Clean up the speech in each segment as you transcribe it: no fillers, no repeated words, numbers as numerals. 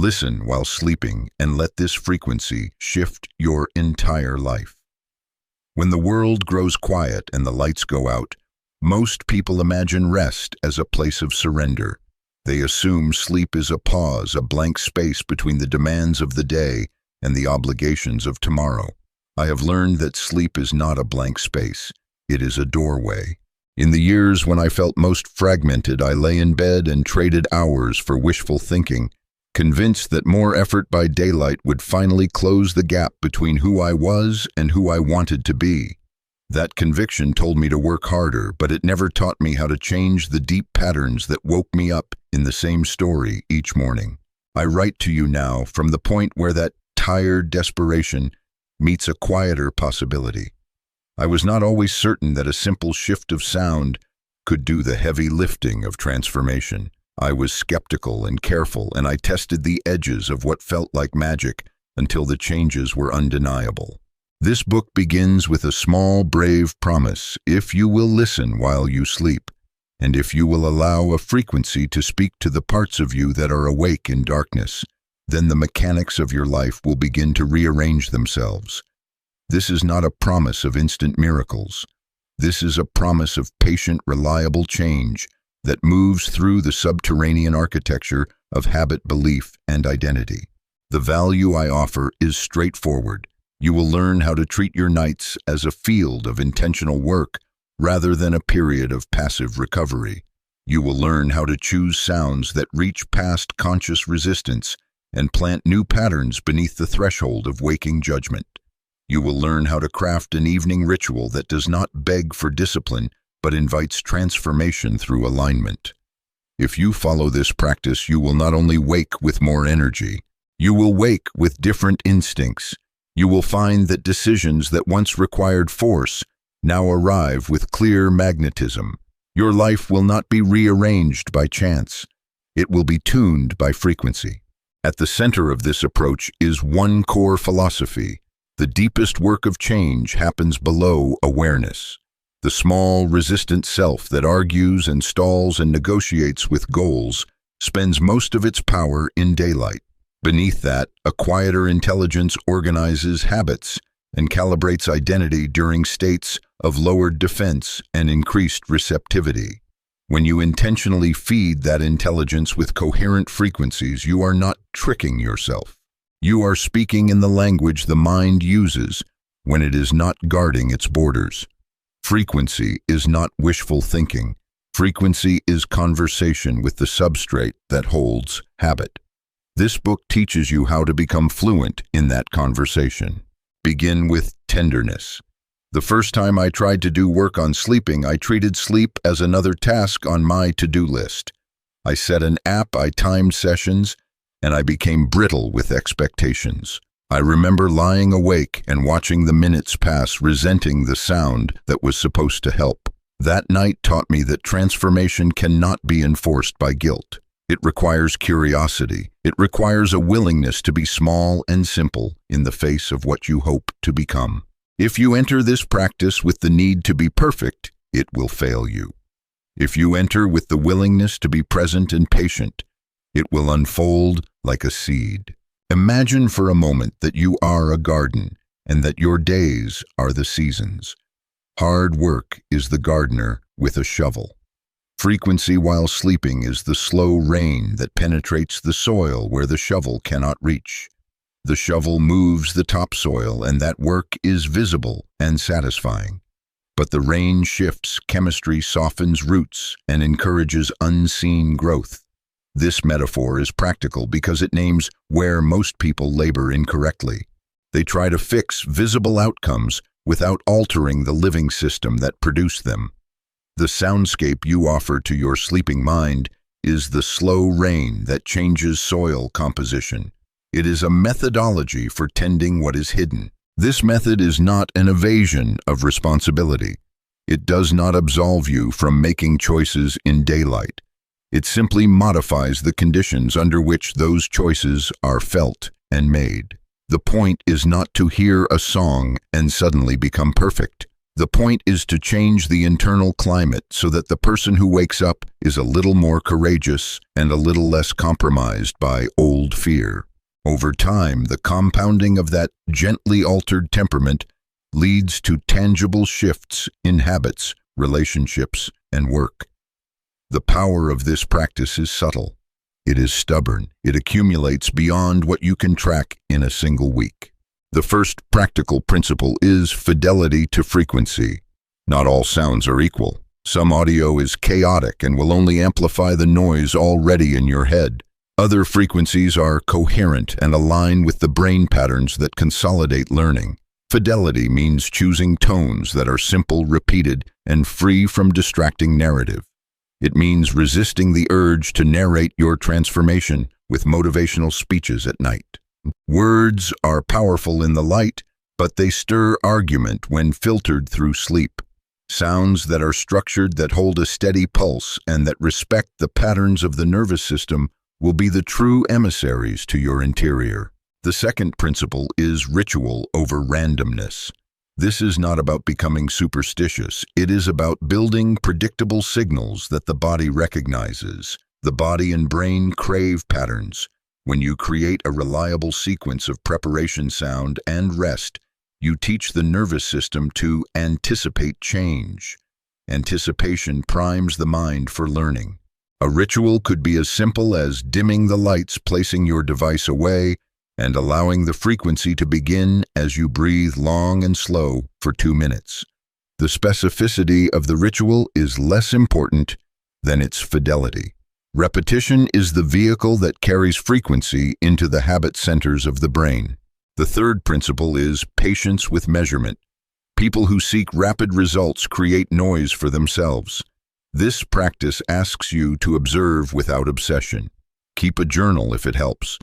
Listen while sleeping and let this frequency shift your entire life. When the world grows quiet and the lights go out, most people imagine rest as a place of surrender. They assume sleep is a pause, a blank space between the demands of the day and the obligations of tomorrow. I have learned that sleep is not a blank space. It is a doorway. In the years when I felt most fragmented, I lay in bed and traded hours for wishful thinking, convinced that more effort by daylight would finally close the gap between who I was and who I wanted to be. That conviction told me to work harder, but it never taught me how to change the deep patterns that woke me up in the same story each morning. I write to you now from the point where that tired desperation meets a quieter possibility. I was not always certain that a simple shift of sound could do the heavy lifting of transformation. I was skeptical and careful, and I tested the edges of what felt like magic until the changes were undeniable. This book begins with a small, brave promise: if you will listen while you sleep, and if you will allow a frequency to speak to the parts of you that are awake in darkness, then the mechanics of your life will begin to rearrange themselves. This is not a promise of instant miracles. This is a promise of patient, reliable change that moves through the subterranean architecture of habit, belief, and identity. The value I offer is straightforward. You will learn how to treat your nights as a field of intentional work rather than a period of passive recovery. You will learn how to choose sounds that reach past conscious resistance and plant new patterns beneath the threshold of waking judgment. You will learn how to craft an evening ritual that does not beg for discipline, but invites transformation through alignment. If you follow this practice, you will not only wake with more energy, you will wake with different instincts. You will find that decisions that once required force now arrive with clear magnetism. Your life will not be rearranged by chance. It will be tuned by frequency. At the center of this approach is one core philosophy: the deepest work of change happens below awareness. The small, resistant self that argues and stalls and negotiates with goals spends most of its power in daylight. Beneath that, a quieter intelligence organizes habits and calibrates identity during states of lowered defense and increased receptivity. When you intentionally feed that intelligence with coherent frequencies, you are not tricking yourself. You are speaking in the language the mind uses when it is not guarding its borders. Frequency is not wishful thinking. Frequency is conversation with the substrate that holds habit. This book teaches you how to become fluent in that conversation. Begin with tenderness. The first time I tried to do work on sleeping, I treated sleep as another task on my to-do list. I set an app, I timed sessions, and I became brittle with expectations. I remember lying awake and watching the minutes pass, resenting the sound that was supposed to help. That night taught me that transformation cannot be enforced by guilt. It requires curiosity. It requires a willingness to be small and simple in the face of what you hope to become. If you enter this practice with the need to be perfect, it will fail you. If you enter with the willingness to be present and patient, it will unfold like a seed. Imagine for a moment that you are a garden and that your days are the seasons. Hard work is the gardener with a shovel. Frequency while sleeping is the slow rain that penetrates the soil where the shovel cannot reach. The shovel moves the topsoil, and that work is visible and satisfying. But the rain shifts, chemistry softens roots, and encourages unseen growth. This metaphor is practical because it names where most people labor incorrectly. They try to fix visible outcomes without altering the living system that produced them. The soundscape you offer to your sleeping mind is the slow rain that changes soil composition. It is a methodology for tending what is hidden. This method is not an evasion of responsibility. It does not absolve you from making choices in daylight. It simply modifies the conditions under which those choices are felt and made. The point is not to hear a song and suddenly become perfect. The point is to change the internal climate so that the person who wakes up is a little more courageous and a little less compromised by old fear. Over time, the compounding of that gently altered temperament leads to tangible shifts in habits, relationships, and work. The power of this practice is subtle. It is stubborn. It accumulates beyond what you can track in a single week. The first practical principle is fidelity to frequency. Not all sounds are equal. Some audio is chaotic and will only amplify the noise already in your head. Other frequencies are coherent and align with the brain patterns that consolidate learning. Fidelity means choosing tones that are simple, repeated, and free from distracting narrative. It means resisting the urge to narrate your transformation with motivational speeches at night. Words are powerful in the light, but they stir argument when filtered through sleep. Sounds that are structured, that hold a steady pulse, and that respect the patterns of the nervous system will be the true emissaries to your interior. The second principle is ritual over randomness. This is not about becoming superstitious. It is about building predictable signals that the body recognizes. The body and brain crave patterns. When you create a reliable sequence of preparation, sound, and rest, you teach the nervous system to anticipate change. Anticipation primes the mind for learning. A ritual could be as simple as dimming the lights, placing your device away, and allowing the frequency to begin as you breathe long and slow for 2 minutes. The specificity of the ritual is less important than its fidelity. Repetition is the vehicle that carries frequency into the habit centers of the brain. The third principle is patience with measurement. People who seek rapid results create noise for themselves. This practice asks you to observe without obsession. Keep a journal if it helps.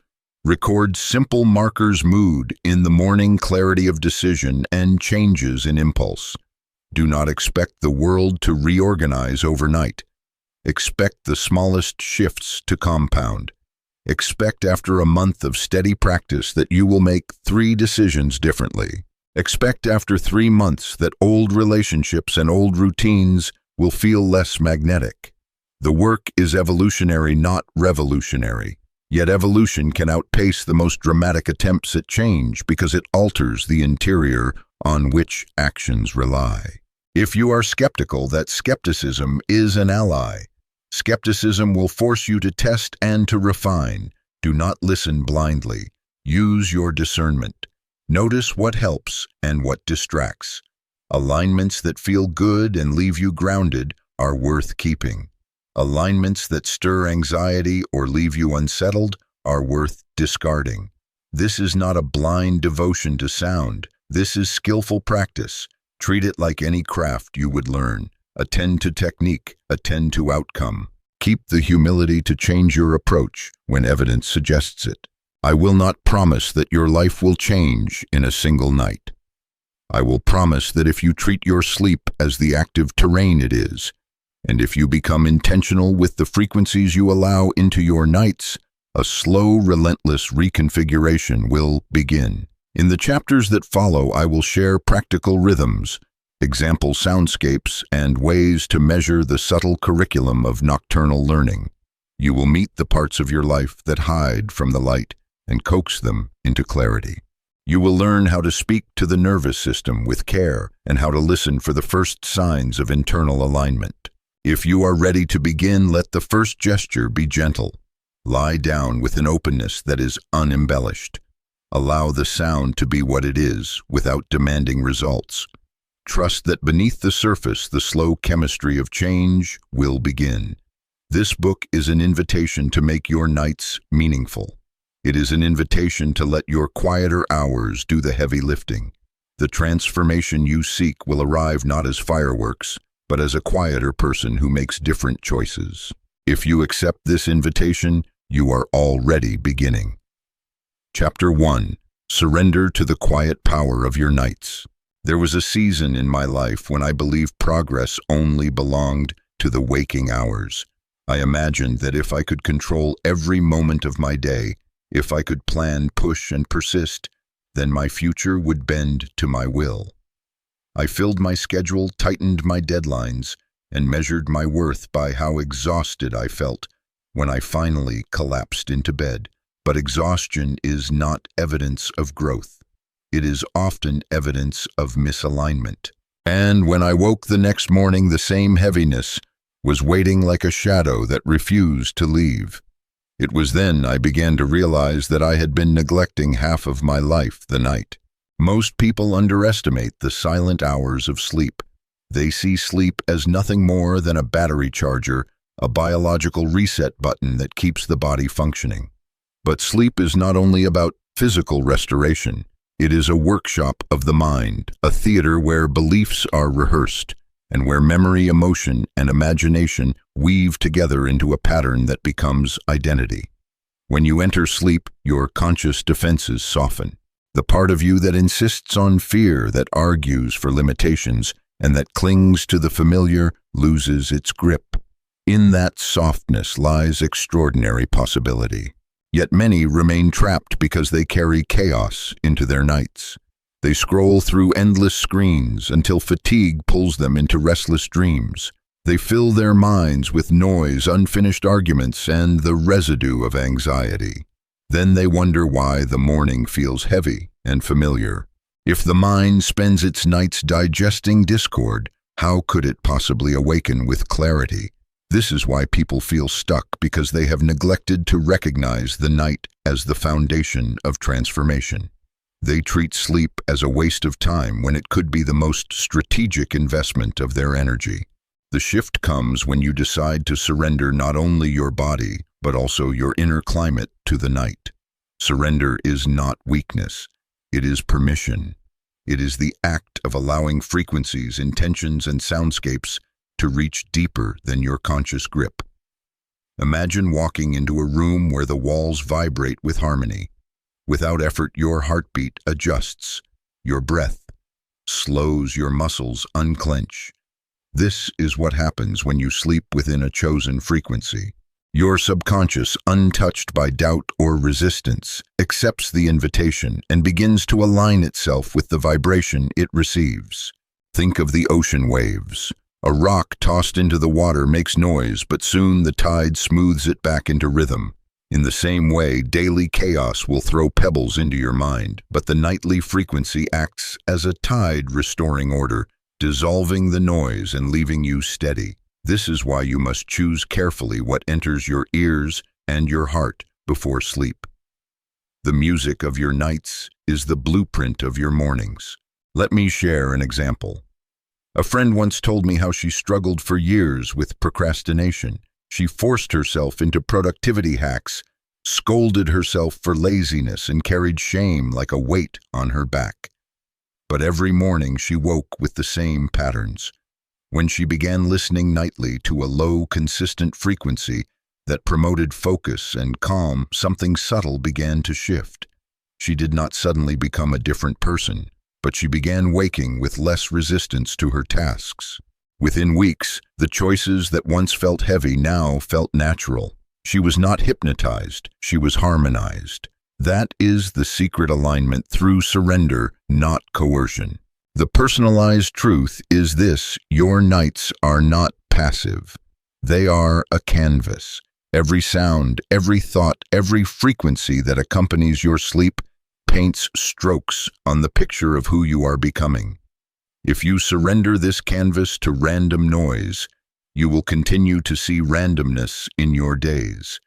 Record simple markers: mood in the morning, clarity of decision, and changes in impulse. Do not expect the world to reorganize overnight. Expect the smallest shifts to compound. Expect after a month of steady practice that you will make 3 decisions differently. Expect after 3 months that old relationships and old routines will feel less magnetic. The work is evolutionary, not revolutionary. Yet evolution can outpace the most dramatic attempts at change because it alters the interior on which actions rely. If you are skeptical, that skepticism is an ally. Skepticism will force you to test and to refine. Do not listen blindly. Use your discernment. Notice what helps and what distracts. Alignments that feel good and leave you grounded are worth keeping. Alignments that stir anxiety or leave you unsettled are worth discarding. This is not a blind devotion to sound. This is skillful practice. Treat it like any craft you would learn. Attend to technique, attend to outcome. Keep the humility to change your approach when evidence suggests it. I will not promise that your life will change in a single night. I will promise that if you treat your sleep as the active terrain it is, and if you become intentional with the frequencies you allow into your nights, a slow, relentless reconfiguration will begin. In the chapters that follow, I will share practical rhythms, example soundscapes, and ways to measure the subtle curriculum of nocturnal learning. You will meet the parts of your life that hide from the light and coax them into clarity. You will learn how to speak to the nervous system with care and how to listen for the first signs of internal alignment. If you are ready to begin, let the first gesture be gentle. Lie down with an openness that is unembellished. Allow the sound to be what it is without demanding results. Trust that beneath the surface, the slow chemistry of change will begin. This book is an invitation to make your nights meaningful. It is an invitation to let your quieter hours do the heavy lifting. The transformation you seek will arrive not as fireworks, but as a quieter person who makes different choices. If you accept this invitation, you are already beginning. Chapter 1. Surrender to the quiet power of your nights. There was a season in my life when I believed progress only belonged to the waking hours. I imagined that if I could control every moment of my day, if I could plan, push, and persist, then my future would bend to my will. I filled my schedule, tightened my deadlines, and measured my worth by how exhausted I felt when I finally collapsed into bed. But exhaustion is not evidence of growth. It is often evidence of misalignment. And when I woke the next morning, the same heaviness was waiting like a shadow that refused to leave. It was then I began to realize that I had been neglecting half of my life, the night. Most people underestimate the silent hours of sleep. They see sleep as nothing more than a battery charger, a biological reset button that keeps the body functioning. But sleep is not only about physical restoration. It is a workshop of the mind, a theater where beliefs are rehearsed, and where memory, emotion, and imagination weave together into a pattern that becomes identity. When you enter sleep, your conscious defenses soften. The part of you that insists on fear, that argues for limitations, and that clings to the familiar loses its grip. In that softness lies extraordinary possibility. Yet many remain trapped because they carry chaos into their nights. They scroll through endless screens until fatigue pulls them into restless dreams. They fill their minds with noise, unfinished arguments, and the residue of anxiety. Then they wonder why the morning feels heavy and familiar. If the mind spends its nights digesting discord, how could it possibly awaken with clarity? This is why people feel stuck, because they have neglected to recognize the night as the foundation of transformation. They treat sleep as a waste of time when it could be the most strategic investment of their energy. The shift comes when you decide to surrender not only your body, but also your inner climate to the night. Surrender is not weakness. It is permission. It is the act of allowing frequencies, intentions, and soundscapes to reach deeper than your conscious grip. Imagine walking into a room where the walls vibrate with harmony. Without effort, your heartbeat adjusts. Your breath slows, your muscles unclench. This is what happens when you sleep within a chosen frequency. Your subconscious, untouched by doubt or resistance, accepts the invitation and begins to align itself with the vibration it receives. Think of the ocean waves. A rock tossed into the water makes noise, but soon the tide smooths it back into rhythm. In the same way, daily chaos will throw pebbles into your mind, but the nightly frequency acts as a tide restoring order, dissolving the noise and leaving you steady. This is why you must choose carefully what enters your ears and your heart before sleep. The music of your nights is the blueprint of your mornings. Let me share an example. A friend once told me how she struggled for years with procrastination. She forced herself into productivity hacks, scolded herself for laziness, and carried shame like a weight on her back. But every morning she woke with the same patterns. When she began listening nightly to a low, consistent frequency that promoted focus and calm, something subtle began to shift. She did not suddenly become a different person, but she began waking with less resistance to her tasks. Within weeks, the choices that once felt heavy now felt natural. She was not hypnotized, she was harmonized. That is the secret alignment through surrender, not coercion. The personalized truth is this: your nights are not passive. They are a canvas. Every sound, every thought, every frequency that accompanies your sleep paints strokes on the picture of who you are becoming. If you surrender this canvas to random noise, you will continue to see randomness in your days.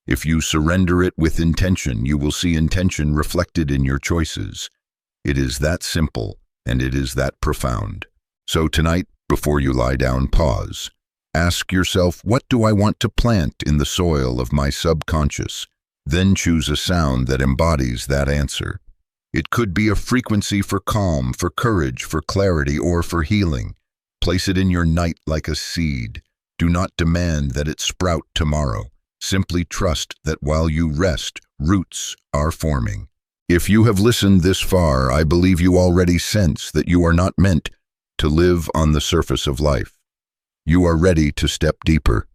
If you surrender it with intention, you will see intention reflected in your choices. It is that simple, and it is that profound. So tonight, before you lie down, pause. Ask yourself, what do I want to plant in the soil of my subconscious? Then choose a sound that embodies that answer. It could be a frequency for calm, for courage, for clarity, or for healing. Place it in your night like a seed. Do not demand that it sprout tomorrow. Simply trust that while you rest, roots are forming. If you have listened this far, I believe you already sense that you are not meant to live on the surface of life. You are ready to step deeper.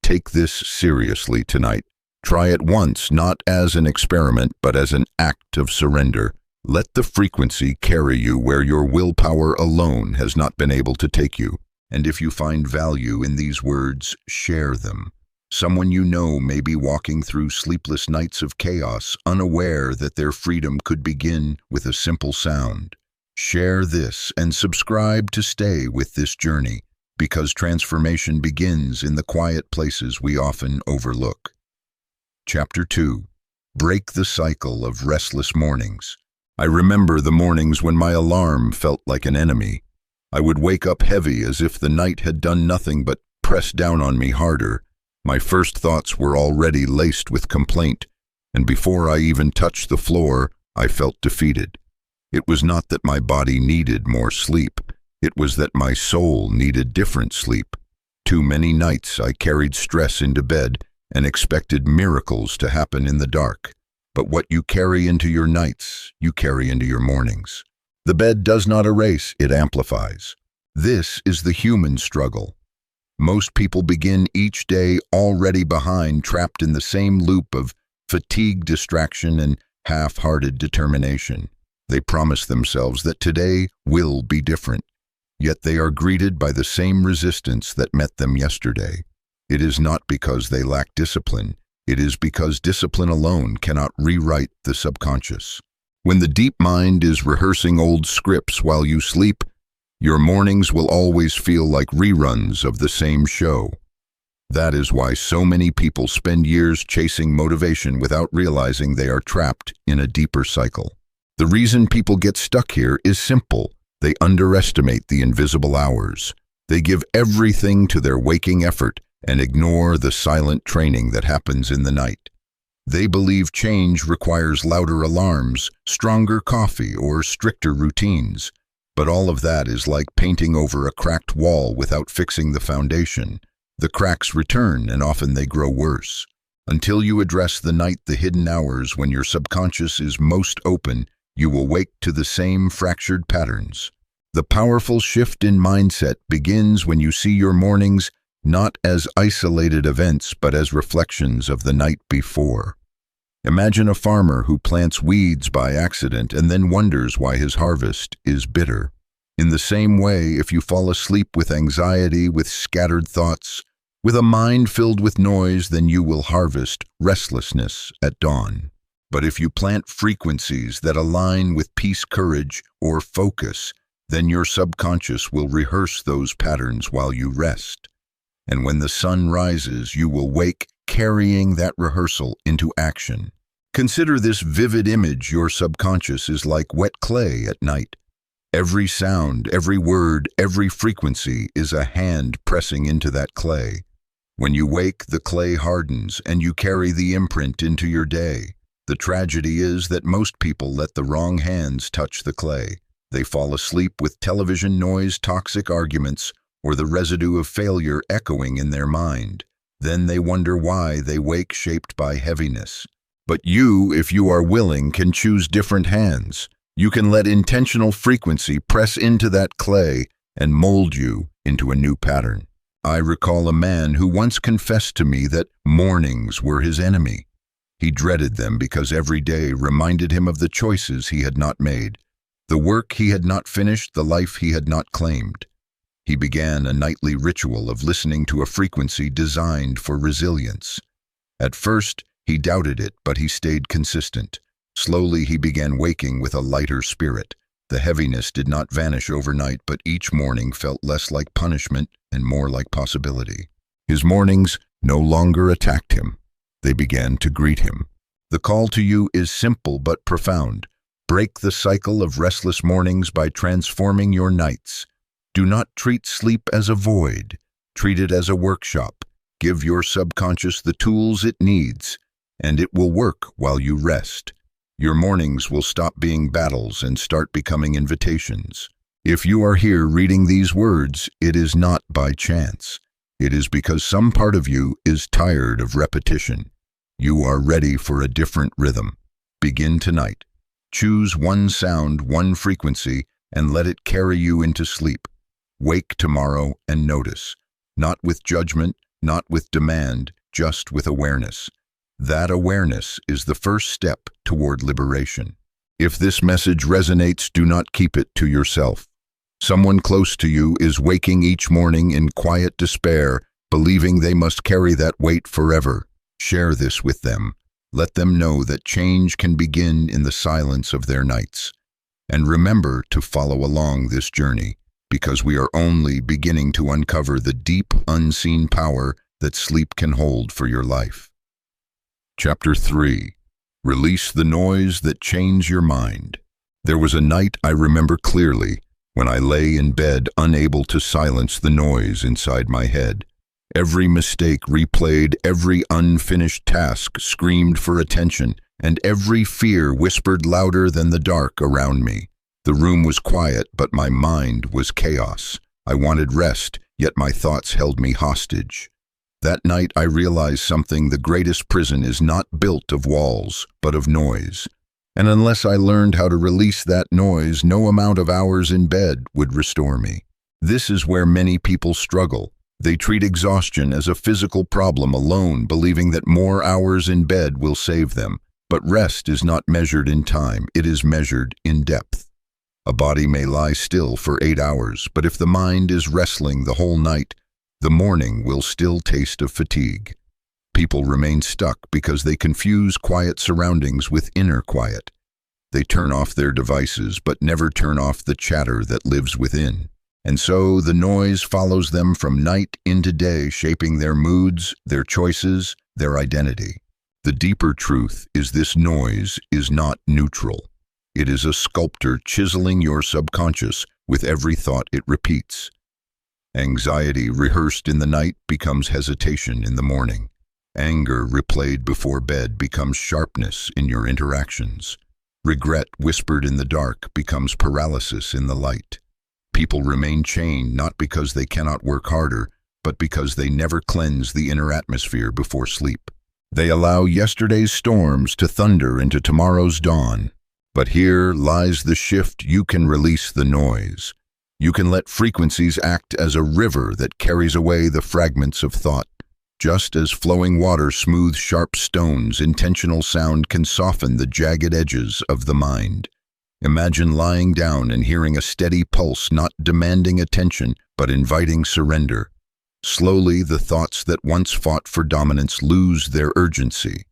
Take this seriously tonight. Try it once, not as an experiment, but as an act of surrender. Let the frequency carry you where your willpower alone has not been able to take you. And if you find value in these words, share them. Someone you know may be walking through sleepless nights of chaos, unaware that their freedom could begin with a simple sound. Share this and subscribe to stay with this journey, because transformation begins in the quiet places we often overlook. Chapter 2. Break the cycle of restless mornings. I remember the mornings when my alarm felt like an enemy. I would wake up heavy as if the night had done nothing but press down on me harder. My first thoughts were already laced with complaint, and before I even touched the floor, I felt defeated. It was not that my body needed more sleep. It was that my soul needed different sleep. Too many nights I carried stress into bed and expected miracles to happen in the dark. But what you carry into your nights, you carry into your mornings. The bed does not erase, it amplifies. This is the human struggle. Most people begin each day already behind, trapped in the same loop of fatigue, distraction, and half-hearted determination. They promise themselves that today will be different, yet they are greeted by the same resistance that met them yesterday. It is not because they lack discipline. It is because discipline alone cannot rewrite the subconscious. When the deep mind is rehearsing old scripts while you sleep, your mornings will always feel like reruns of the same show. That is why so many people spend years chasing motivation without realizing they are trapped in a deeper cycle. The reason people get stuck here is simple. They underestimate the invisible hours. They give everything to their waking effort and ignore the silent training that happens in the night. They believe change requires louder alarms, stronger coffee, or stricter routines. But all of that is like painting over a cracked wall without fixing the foundation. The cracks return, and often they grow worse. Until you address the night, the hidden hours when your subconscious is most open, you will wake to the same fractured patterns. The powerful shift in mindset begins when you see your mornings not as isolated events, but as reflections of the night before. Imagine a farmer who plants weeds by accident and then wonders why his harvest is bitter. In the same way, if you fall asleep with anxiety, with scattered thoughts, with a mind filled with noise, then you will harvest restlessness at dawn. But if you plant frequencies that align with peace, courage, or focus, then your subconscious will rehearse those patterns while you rest. And when the sun rises, you will wake carrying that rehearsal into action. Consider this vivid image. Your subconscious is like wet clay at night. Every sound, every word, every frequency is a hand pressing into that clay. When you wake, the clay hardens and you carry the imprint into your day. The tragedy is that most people let the wrong hands touch the clay. They fall asleep with television noise, toxic arguments, or the residue of failure echoing in their mind. Then they wonder why they wake shaped by heaviness. But you, if you are willing, can choose different hands. You can let intentional frequency press into that clay and mold you into a new pattern. I recall a man who once confessed to me that mornings were his enemy. He dreaded them because every day reminded him of the choices he had not made, the work he had not finished, the life he had not claimed. He began a nightly ritual of listening to a frequency designed for resilience. At first, he doubted it, but he stayed consistent. Slowly, he began waking with a lighter spirit. The heaviness did not vanish overnight, but each morning felt less like punishment and more like possibility. His mornings no longer attacked him. They began to greet him. The call to you is simple but profound. Break the cycle of restless mornings by transforming your nights. Do not treat sleep as a void. Treat it as a workshop. Give your subconscious the tools it needs, and it will work while you rest. Your mornings will stop being battles and start becoming invitations. If you are here reading these words, it is not by chance. It is because some part of you is tired of repetition. You are ready for a different rhythm. Begin tonight. Choose one sound, one frequency, and let it carry you into sleep. Wake tomorrow and notice. Not with judgment, not with demand, just with awareness. That awareness is the first step toward liberation. If this message resonates, do not keep it to yourself. Someone close to you is waking each morning in quiet despair, believing they must carry that weight forever. Share this with them. Let them know that change can begin in the silence of their nights. And remember to follow along this journey, because we are only beginning to uncover the deep, unseen power that sleep can hold for your life. Chapter 3. Release the noise that chains your mind. There was a night I remember clearly when I lay in bed unable to silence the noise inside my head. Every mistake replayed, every unfinished task screamed for attention, and every fear whispered louder than the dark around me. The room was quiet, but my mind was chaos. I wanted rest, yet my thoughts held me hostage. That night I realized something: the greatest prison is not built of walls, but of noise. And unless I learned how to release that noise, no amount of hours in bed would restore me. This is where many people struggle. They treat exhaustion as a physical problem alone, believing that more hours in bed will save them. But rest is not measured in time, it is measured in depth. A body may lie still for 8 hours, but if the mind is wrestling the whole night, the morning will still taste of fatigue. People remain stuck because they confuse quiet surroundings with inner quiet. They turn off their devices, but never turn off the chatter that lives within. And so the noise follows them from night into day, shaping their moods, their choices, their identity. The deeper truth is this: noise is not neutral. It is a sculptor chiseling your subconscious with every thought it repeats. Anxiety rehearsed in the night becomes hesitation in the morning. Anger replayed before bed becomes sharpness in your interactions. Regret whispered in the dark becomes paralysis in the light. People remain chained not because they cannot work harder, but because they never cleanse the inner atmosphere before sleep. They allow yesterday's storms to thunder into tomorrow's dawn. But here lies the shift: you can release the noise. You can let frequencies act as a river that carries away the fragments of thought. Just as flowing water smooths sharp stones, intentional sound can soften the jagged edges of the mind. Imagine lying down and hearing a steady pulse, not demanding attention, but inviting surrender. Slowly, the thoughts that once fought for dominance lose their urgency.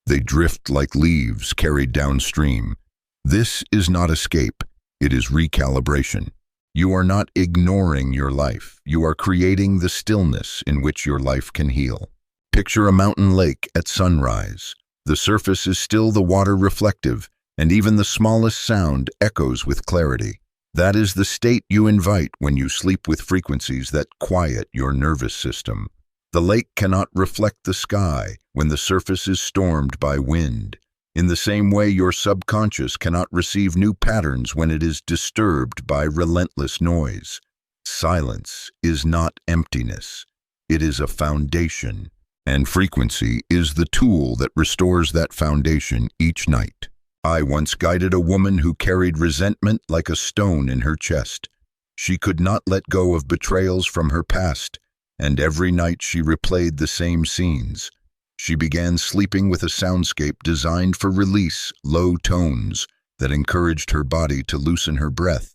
They drift like leaves carried downstream. This is not escape, it is recalibration. You are not ignoring your life. You are creating the stillness in which your life can heal. Picture a mountain lake at sunrise. The surface is still, the water reflective, and even the smallest sound echoes with clarity. That is the state you invite when you sleep with frequencies that quiet your nervous system. The lake cannot reflect the sky when the surface is stormed by wind. In the same way, your subconscious cannot receive new patterns when it is disturbed by relentless noise. Silence is not emptiness. It is a foundation, and frequency is the tool that restores that foundation each night. I once guided a woman who carried resentment like a stone in her chest. She could not let go of betrayals from her past, and every night she replayed the same scenes. She began sleeping with a soundscape designed for release, low tones that encouraged her body to loosen her breath,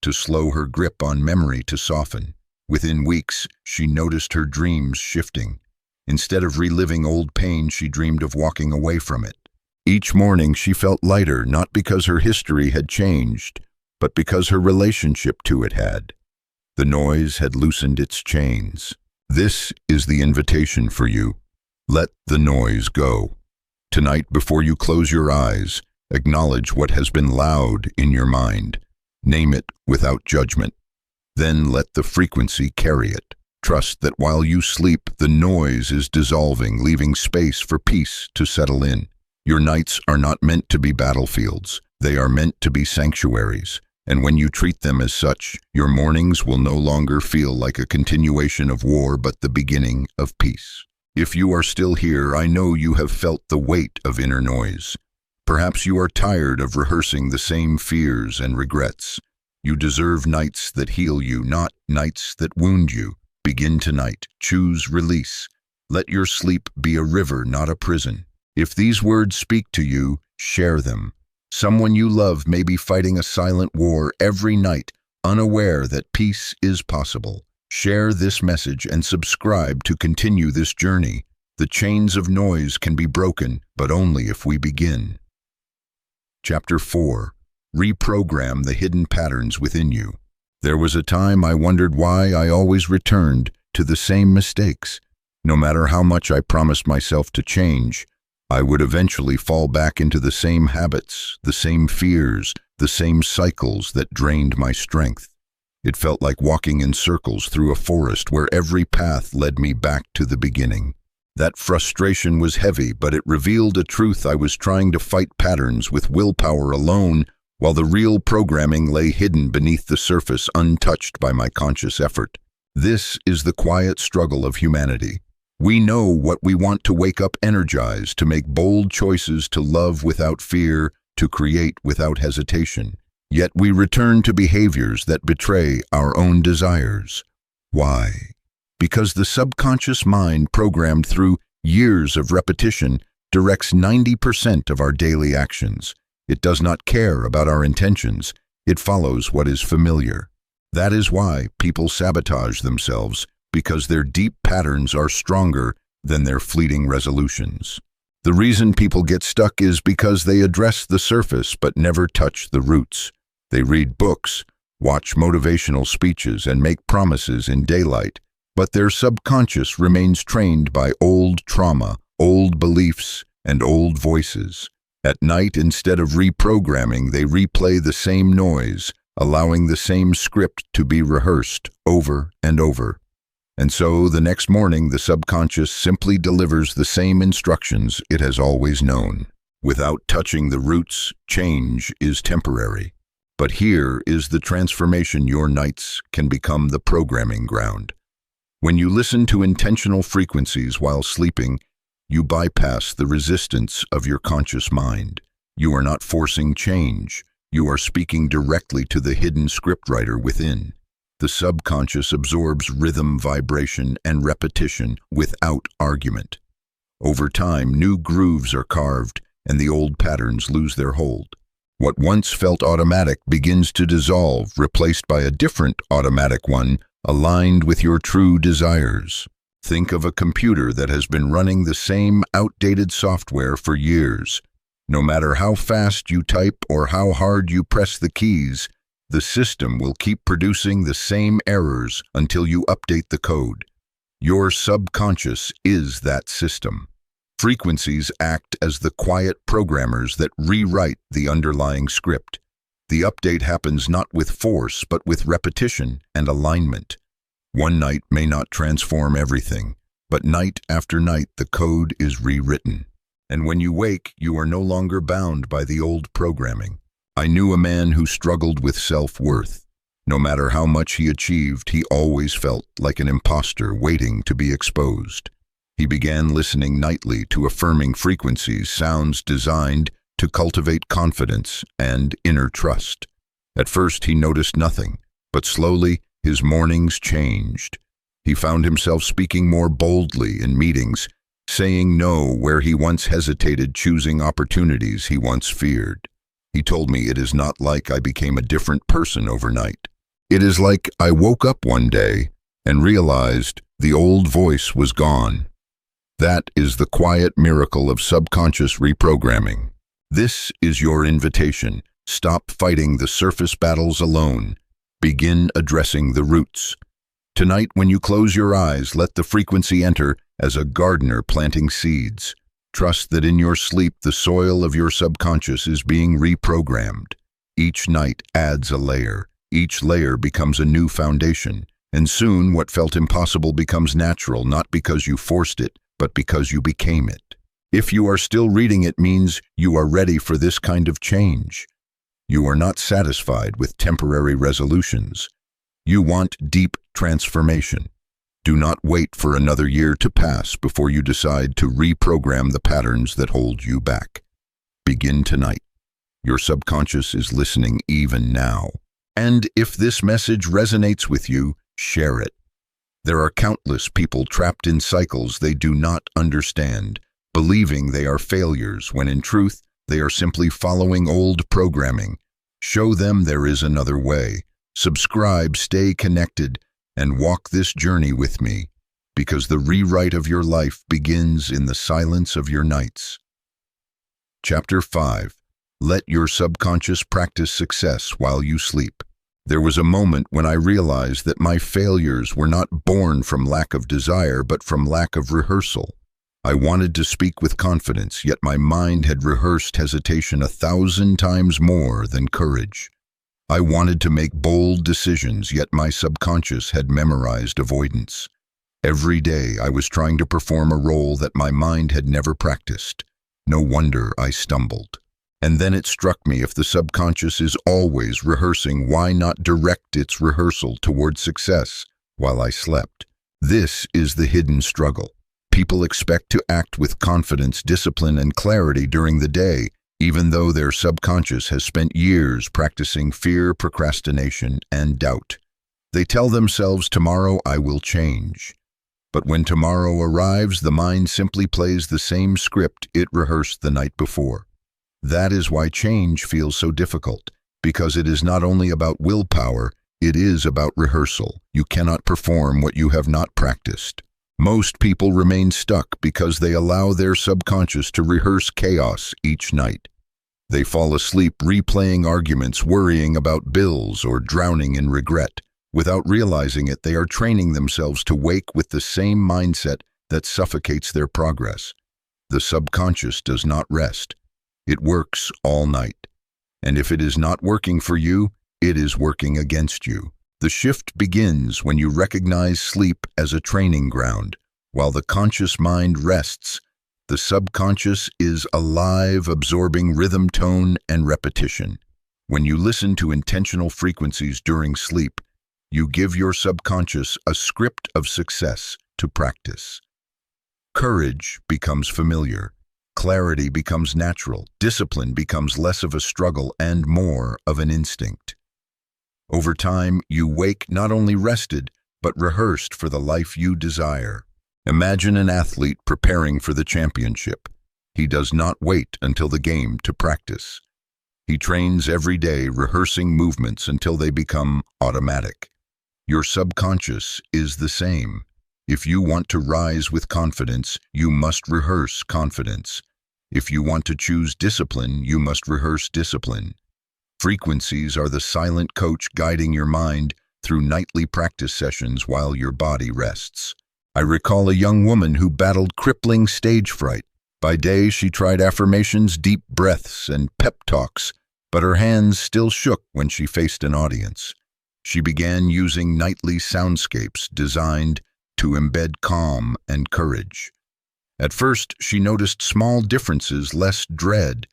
to slow her grip on memory, to soften. Within weeks, she noticed her dreams shifting. Instead of reliving old pain, she dreamed of walking away from it. Each morning she felt lighter, not because her history had changed, but because her relationship to it had. The noise had loosened its chains. This is the invitation for you. Let the noise go. Tonight, before you close your eyes, acknowledge what has been loud in your mind. Name it without judgment. Then let the frequency carry it. Trust that while you sleep, the noise is dissolving, leaving space for peace to settle in. Your nights are not meant to be battlefields. They are meant to be sanctuaries. And when you treat them as such, your mornings will no longer feel like a continuation of war, but the beginning of peace. If you are still here, I know you have felt the weight of inner noise. Perhaps you are tired of rehearsing the same fears and regrets. You deserve nights that heal you, not nights that wound you. Begin tonight. Choose release. Let your sleep be a river, not a prison. If these words speak to you, share them. Someone you love may be fighting a silent war every night, unaware that peace is possible. Share this message and subscribe to continue this journey. The chains of noise can be broken, but only if we begin. Chapter 4. Reprogram the hidden patterns within you. There was a time I wondered why I always returned to the same mistakes. No matter how much I promised myself to change, I would eventually fall back into the same habits, the same fears, the same cycles that drained my strength. It felt like walking in circles through a forest where every path led me back to the beginning. That frustration was heavy, but it revealed a truth. I was trying to fight patterns with willpower alone, while the real programming lay hidden beneath the surface, untouched by my conscious effort. This is the quiet struggle of humanity. We know what we want, to wake up energized, to make bold choices, to love without fear, to create without hesitation. Yet we return to behaviors that betray our own desires. Why? Because the subconscious mind, programmed through years of repetition, directs 90% of our daily actions. It does not care about our intentions. It follows what is familiar. That is why people sabotage themselves, because their deep patterns are stronger than their fleeting resolutions. The reason people get stuck is because they address the surface but never touch the roots. They read books, watch motivational speeches, and make promises in daylight, but their subconscious remains trained by old trauma, old beliefs, and old voices. At night, instead of reprogramming, they replay the same noise, allowing the same script to be rehearsed over and over. And so, the next morning, the subconscious simply delivers the same instructions it has always known. Without touching the roots, change is temporary. But here is the transformation. Your nights can become the programming ground. When you listen to intentional frequencies while sleeping, you bypass the resistance of your conscious mind. You are not forcing change. You are speaking directly to the hidden scriptwriter within. The subconscious absorbs rhythm, vibration, and repetition without argument. Over time, new grooves are carved, and the old patterns lose their hold. What once felt automatic begins to dissolve, replaced by a different automatic one, aligned with your true desires. Think of a computer that has been running the same outdated software for years. No matter how fast you type or how hard you press the keys, the system will keep producing the same errors until you update the code. Your subconscious is that system. Frequencies act as the quiet programmers that rewrite the underlying script. The update happens not with force, but with repetition and alignment. One night may not transform everything, but night after night the code is rewritten. And when you wake, you are no longer bound by the old programming. I knew a man who struggled with self-worth. No matter how much he achieved, he always felt like an imposter waiting to be exposed. He began listening nightly to affirming frequencies, sounds designed to cultivate confidence and inner trust. At first he noticed nothing, but slowly his mornings changed. He found himself speaking more boldly in meetings, saying no where he once hesitated, choosing opportunities he once feared. He told me, "It is not like I became a different person overnight. It is like I woke up one day and realized the old voice was gone." That is the quiet miracle of subconscious reprogramming. This is your invitation. Stop fighting the surface battles alone. Begin addressing the roots. Tonight, when you close your eyes, let the frequency enter as a gardener planting seeds. Trust that in your sleep, the soil of your subconscious is being reprogrammed. Each night adds a layer. Each layer becomes a new foundation. And soon, what felt impossible becomes natural, not because you forced it, but because you became it. If you are still reading, it means you are ready for this kind of change. You are not satisfied with temporary resolutions. You want deep transformation. Do not wait for another year to pass before you decide to reprogram the patterns that hold you back. Begin tonight. Your subconscious is listening even now. And if this message resonates with you, share it. There are countless people trapped in cycles they do not understand, believing they are failures when in truth, They are simply following old programming. Show them there is another way. Subscribe, stay connected, and walk this journey with me, because the rewrite of your life begins in the silence of your nights. Chapter 5. Let your subconscious practice success while you sleep. There was a moment when I realized that my failures were not born from lack of desire, but from lack of rehearsal. I wanted to speak with confidence, yet my mind had rehearsed hesitation 1,000 times more than courage. I wanted to make bold decisions, yet my subconscious had memorized avoidance. Every day I was trying to perform a role that my mind had never practiced. No wonder I stumbled. And then it struck me, if the subconscious is always rehearsing, why not direct its rehearsal toward success while I slept? This is the hidden struggle. People expect to act with confidence, discipline, and clarity during the day, even though their subconscious has spent years practicing fear, procrastination, and doubt. They tell themselves, tomorrow I will change. But when tomorrow arrives, the mind simply plays the same script it rehearsed the night before. That is why change feels so difficult, because it is not only about willpower, it is about rehearsal. You cannot perform what you have not practiced. Most people remain stuck because they allow their subconscious to rehearse chaos each night. They fall asleep replaying arguments, worrying about bills, or drowning in regret. Without realizing it, they are training themselves to wake with the same mindset that suffocates their progress. The subconscious does not rest. It works all night. And if it is not working for you, it is working against you. The shift begins when you recognize sleep as a training ground. While the conscious mind rests, the subconscious is alive, absorbing rhythm, tone, and repetition. When you listen to intentional frequencies during sleep, you give your subconscious a script of success to practice. Courage becomes familiar. Clarity becomes natural. Discipline becomes less of a struggle and more of an instinct. Over time, you wake not only rested, but rehearsed for the life you desire. Imagine an athlete preparing for the championship. He does not wait until the game to practice. He trains every day, rehearsing movements until they become automatic. Your subconscious is the same. If you want to rise with confidence, you must rehearse confidence. If you want to choose discipline, you must rehearse discipline. Frequencies are the silent coach guiding your mind through nightly practice sessions while your body rests. I recall a young woman who battled crippling stage fright. By day, she tried affirmations, deep breaths, and pep talks, but her hands still shook when she faced an audience. She began using nightly soundscapes designed to embed calm and courage. At first, she noticed small differences, less dread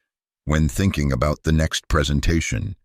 when thinking about the next presentation.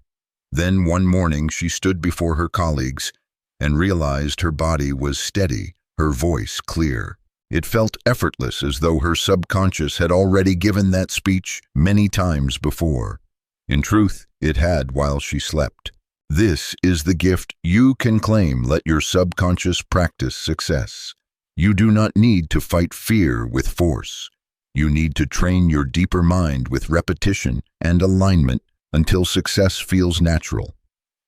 Then one morning she stood before her colleagues and realized her body was steady, her voice clear. It felt effortless, as though her subconscious had already given that speech many times before. In truth, it had while she slept. This is the gift you can claim. Let your subconscious practice success. You do not need to fight fear with force. You need to train your deeper mind with repetition and alignment until success feels natural.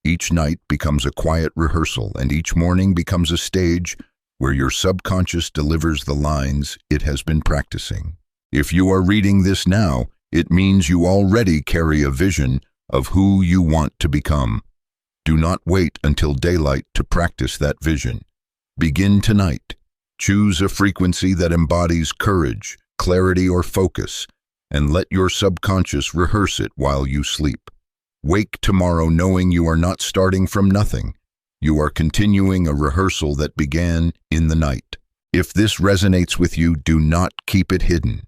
Each night becomes a quiet rehearsal, and each morning becomes a stage where your subconscious delivers the lines it has been practicing. If you are reading this now, it means you already carry a vision of who you want to become. Do not wait until daylight to practice that vision. Begin tonight. Choose a frequency that embodies courage, clarity, or focus, and let your subconscious rehearse it while you sleep. Wake tomorrow knowing you are not starting from nothing. You are continuing a rehearsal that began in the night. If this resonates with you, do not keep it hidden.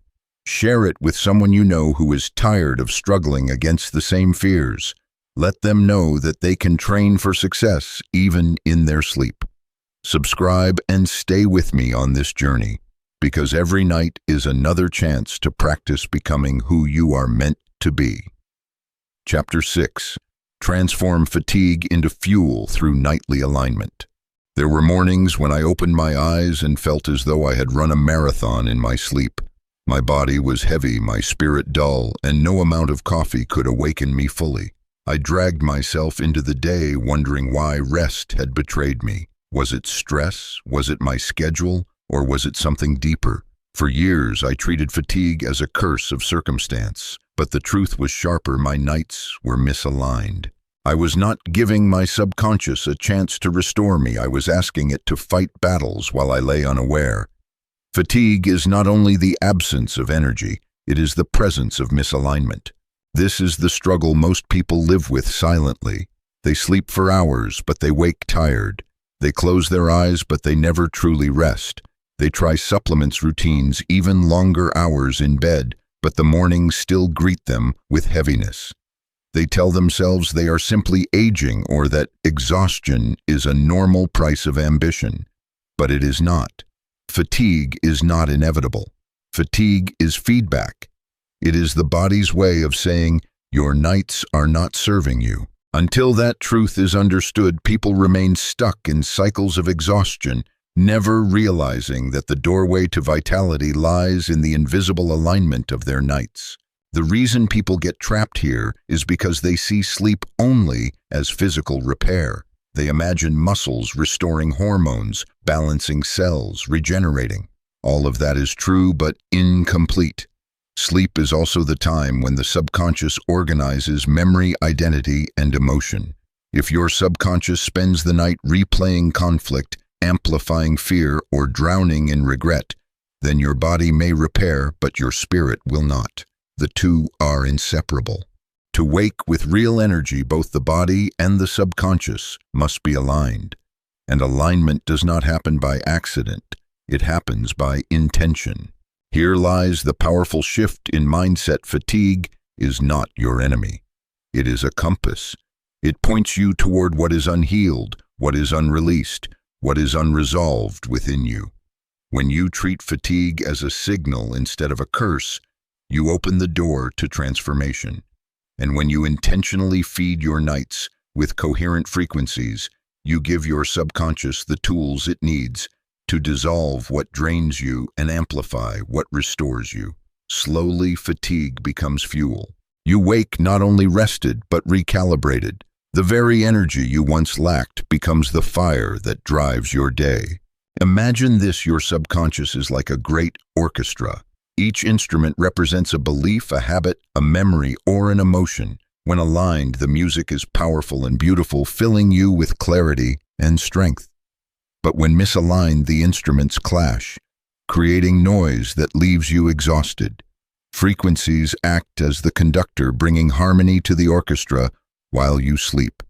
Share it with someone you know who is tired of struggling against the same fears. Let them know that they can train for success even in their sleep. Subscribe and stay with me on this journey, because every night is another chance to practice becoming who you are meant to be. Chapter 6. Transform fatigue into fuel through nightly alignment. There were mornings when I opened my eyes and felt as though I had run a marathon in my sleep. My body was heavy, my spirit dull, and no amount of coffee could awaken me fully. I dragged myself into the day wondering why rest had betrayed me. Was it stress? Was it my schedule? Or was it something deeper? For years, I treated fatigue as a curse of circumstance, but the truth was sharper. My nights were misaligned. I was not giving my subconscious a chance to restore me. I was asking it to fight battles while I lay unaware. Fatigue is not only the absence of energy, it is the presence of misalignment. This is the struggle most people live with silently. They sleep for hours, but they wake tired. They close their eyes, but they never truly rest. They try supplements, routines, even longer hours in bed, but the mornings still greet them with heaviness. They tell themselves they are simply aging or that exhaustion is a normal price of ambition. But it is not. Fatigue is not inevitable. Fatigue is feedback. It is the body's way of saying, your nights are not serving you. Until that truth is understood, people remain stuck in cycles of exhaustion, never realizing that the doorway to vitality lies in the invisible alignment of their nights. The reason people get trapped here is because they see sleep only as physical repair. They imagine muscles restoring hormones, balancing cells, regenerating. All of that is true, but incomplete. Sleep is also the time when the subconscious organizes memory, identity, and emotion. If your subconscious spends the night replaying conflict, amplifying fear, or drowning in regret, then your body may repair, but your spirit will not. The two are inseparable. To wake with real energy, both the body and the subconscious must be aligned. And alignment does not happen by accident. It happens by intention. Here lies the powerful shift in mindset. Fatigue is not your enemy. It is a compass. It points you toward what is unhealed, what is unreleased, what is unresolved within you. When you treat fatigue as a signal instead of a curse, you open the door to transformation. And when you intentionally feed your nights with coherent frequencies, you give your subconscious the tools it needs to dissolve what drains you and amplify what restores you. Slowly, fatigue becomes fuel. You wake not only rested, but recalibrated. The very energy you once lacked becomes the fire that drives your day. Imagine this: your subconscious is like a great orchestra. Each instrument represents a belief, a habit, a memory, or an emotion. When aligned, the music is powerful and beautiful, filling you with clarity and strength. But when misaligned, the instruments clash, creating noise that leaves you exhausted. Frequencies act as the conductor, bringing harmony to the orchestra while you sleep.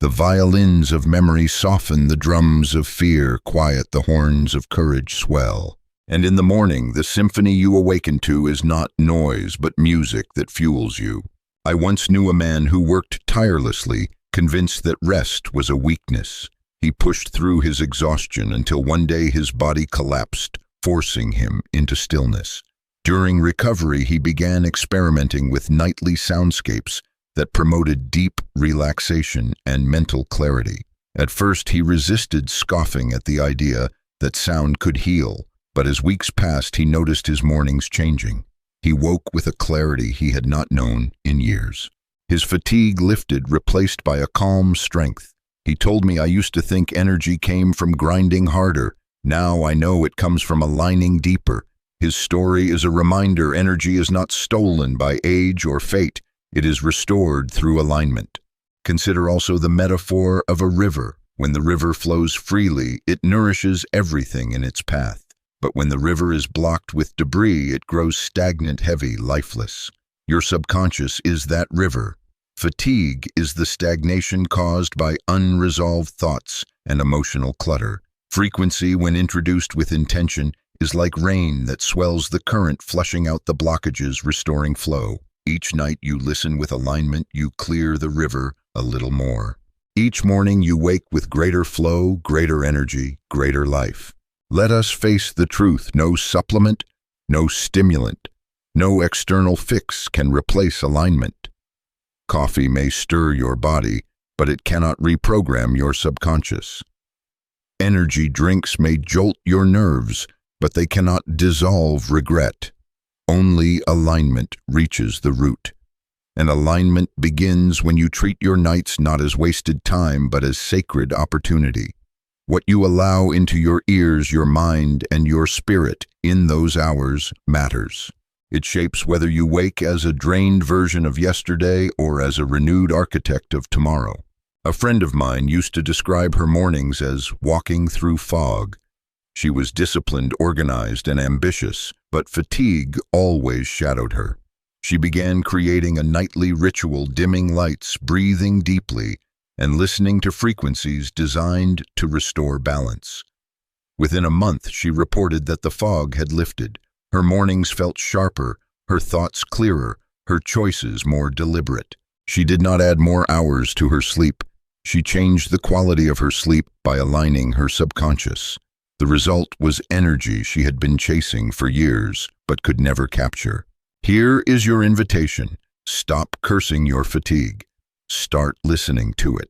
The violins of memory soften, the drums of fear quiet, the horns of courage swell. And in the morning, the symphony you awaken to is not noise, but music that fuels you. I once knew a man who worked tirelessly, convinced that rest was a weakness. He pushed through his exhaustion until one day his body collapsed, forcing him into stillness. During recovery, he began experimenting with nightly soundscapes that promoted deep relaxation and mental clarity. At first, he resisted, scoffing at the idea that sound could heal. But as weeks passed, he noticed his mornings changing. He woke with a clarity he had not known in years. His fatigue lifted, replaced by a calm strength. He told me, "I used to think energy came from grinding harder. Now I know it comes from aligning deeper." His story is a reminder: energy is not stolen by age or fate. It is restored through alignment. Consider also the metaphor of a river. When the river flows freely, it nourishes everything in its path. But when the river is blocked with debris, it grows stagnant, heavy, lifeless. Your subconscious is that river. Fatigue is the stagnation caused by unresolved thoughts and emotional clutter. Frequency, when introduced with intention, is like rain that swells the current, flushing out the blockages, restoring flow. Each night you listen with alignment, you clear the river a little more. Each morning you wake with greater flow, greater energy, greater life. Let us face the truth: no supplement, no stimulant, no external fix can replace alignment. Coffee may stir your body, but it cannot reprogram your subconscious. Energy drinks may jolt your nerves, but they cannot dissolve regret. Only alignment reaches the root. And alignment begins when you treat your nights not as wasted time but as sacred opportunity. What you allow into your ears, your mind, and your spirit in those hours matters. It shapes whether you wake as a drained version of yesterday or as a renewed architect of tomorrow. A friend of mine used to describe her mornings as walking through fog. She was disciplined, organized, and ambitious, but fatigue always shadowed her. She began creating a nightly ritual, dimming lights, breathing deeply, and listening to frequencies designed to restore balance. Within a month, she reported that the fog had lifted. Her mornings felt sharper, her thoughts clearer, her choices more deliberate. She did not add more hours to her sleep. She changed the quality of her sleep by aligning her subconscious. The result was energy she had been chasing for years, but could never capture. Here is your invitation. Stop cursing your fatigue. Start listening to it.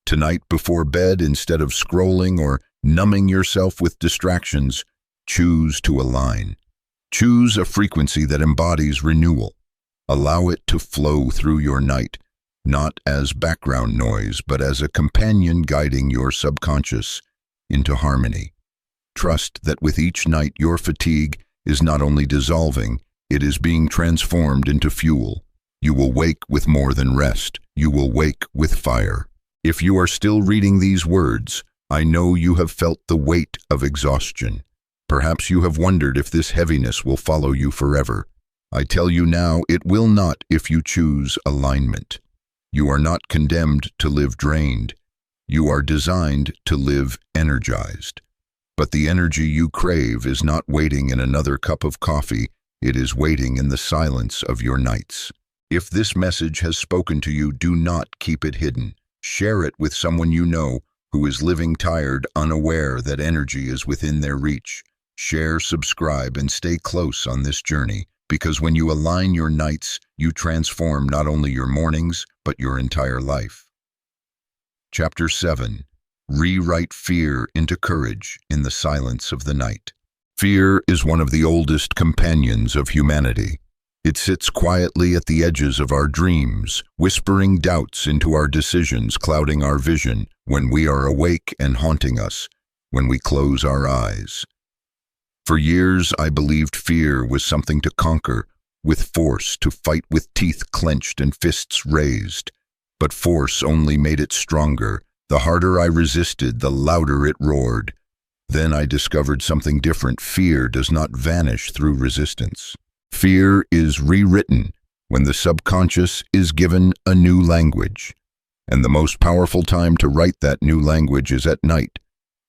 Tonight before bed, instead of scrolling or numbing yourself with distractions, choose to align. Choose a frequency that embodies renewal. Allow it to flow through your night, not as background noise, but as a companion guiding your subconscious into harmony. Trust that with each night your fatigue is not only dissolving, it is being transformed into fuel. You will wake with more than rest. You will wake with fire. If you are still reading these words, I know you have felt the weight of exhaustion. Perhaps you have wondered if this heaviness will follow you forever. I tell you now, it will not if you choose alignment. You are not condemned to live drained. You are designed to live energized. But the energy you crave is not waiting in another cup of coffee. It is waiting in the silence of your nights. If this message has spoken to you, do not keep it hidden. Share it with someone you know who is living tired, unaware that energy is within their reach. Share, subscribe, and stay close on this journey, because when you align your nights, you transform not only your mornings, but your entire life. Chapter 7. Rewrite fear into courage in the silence of the night. Fear is one of the oldest companions of humanity. It sits quietly at the edges of our dreams, whispering doubts into our decisions, clouding our vision when we are awake and haunting us when we close our eyes. For years, I believed fear was something to conquer with force, to fight with teeth clenched and fists raised. But force only made it stronger. The harder I resisted, the louder it roared. Then I discovered something different. Fear does not vanish through resistance. Fear is rewritten when the subconscious is given a new language. And the most powerful time to write that new language is at night,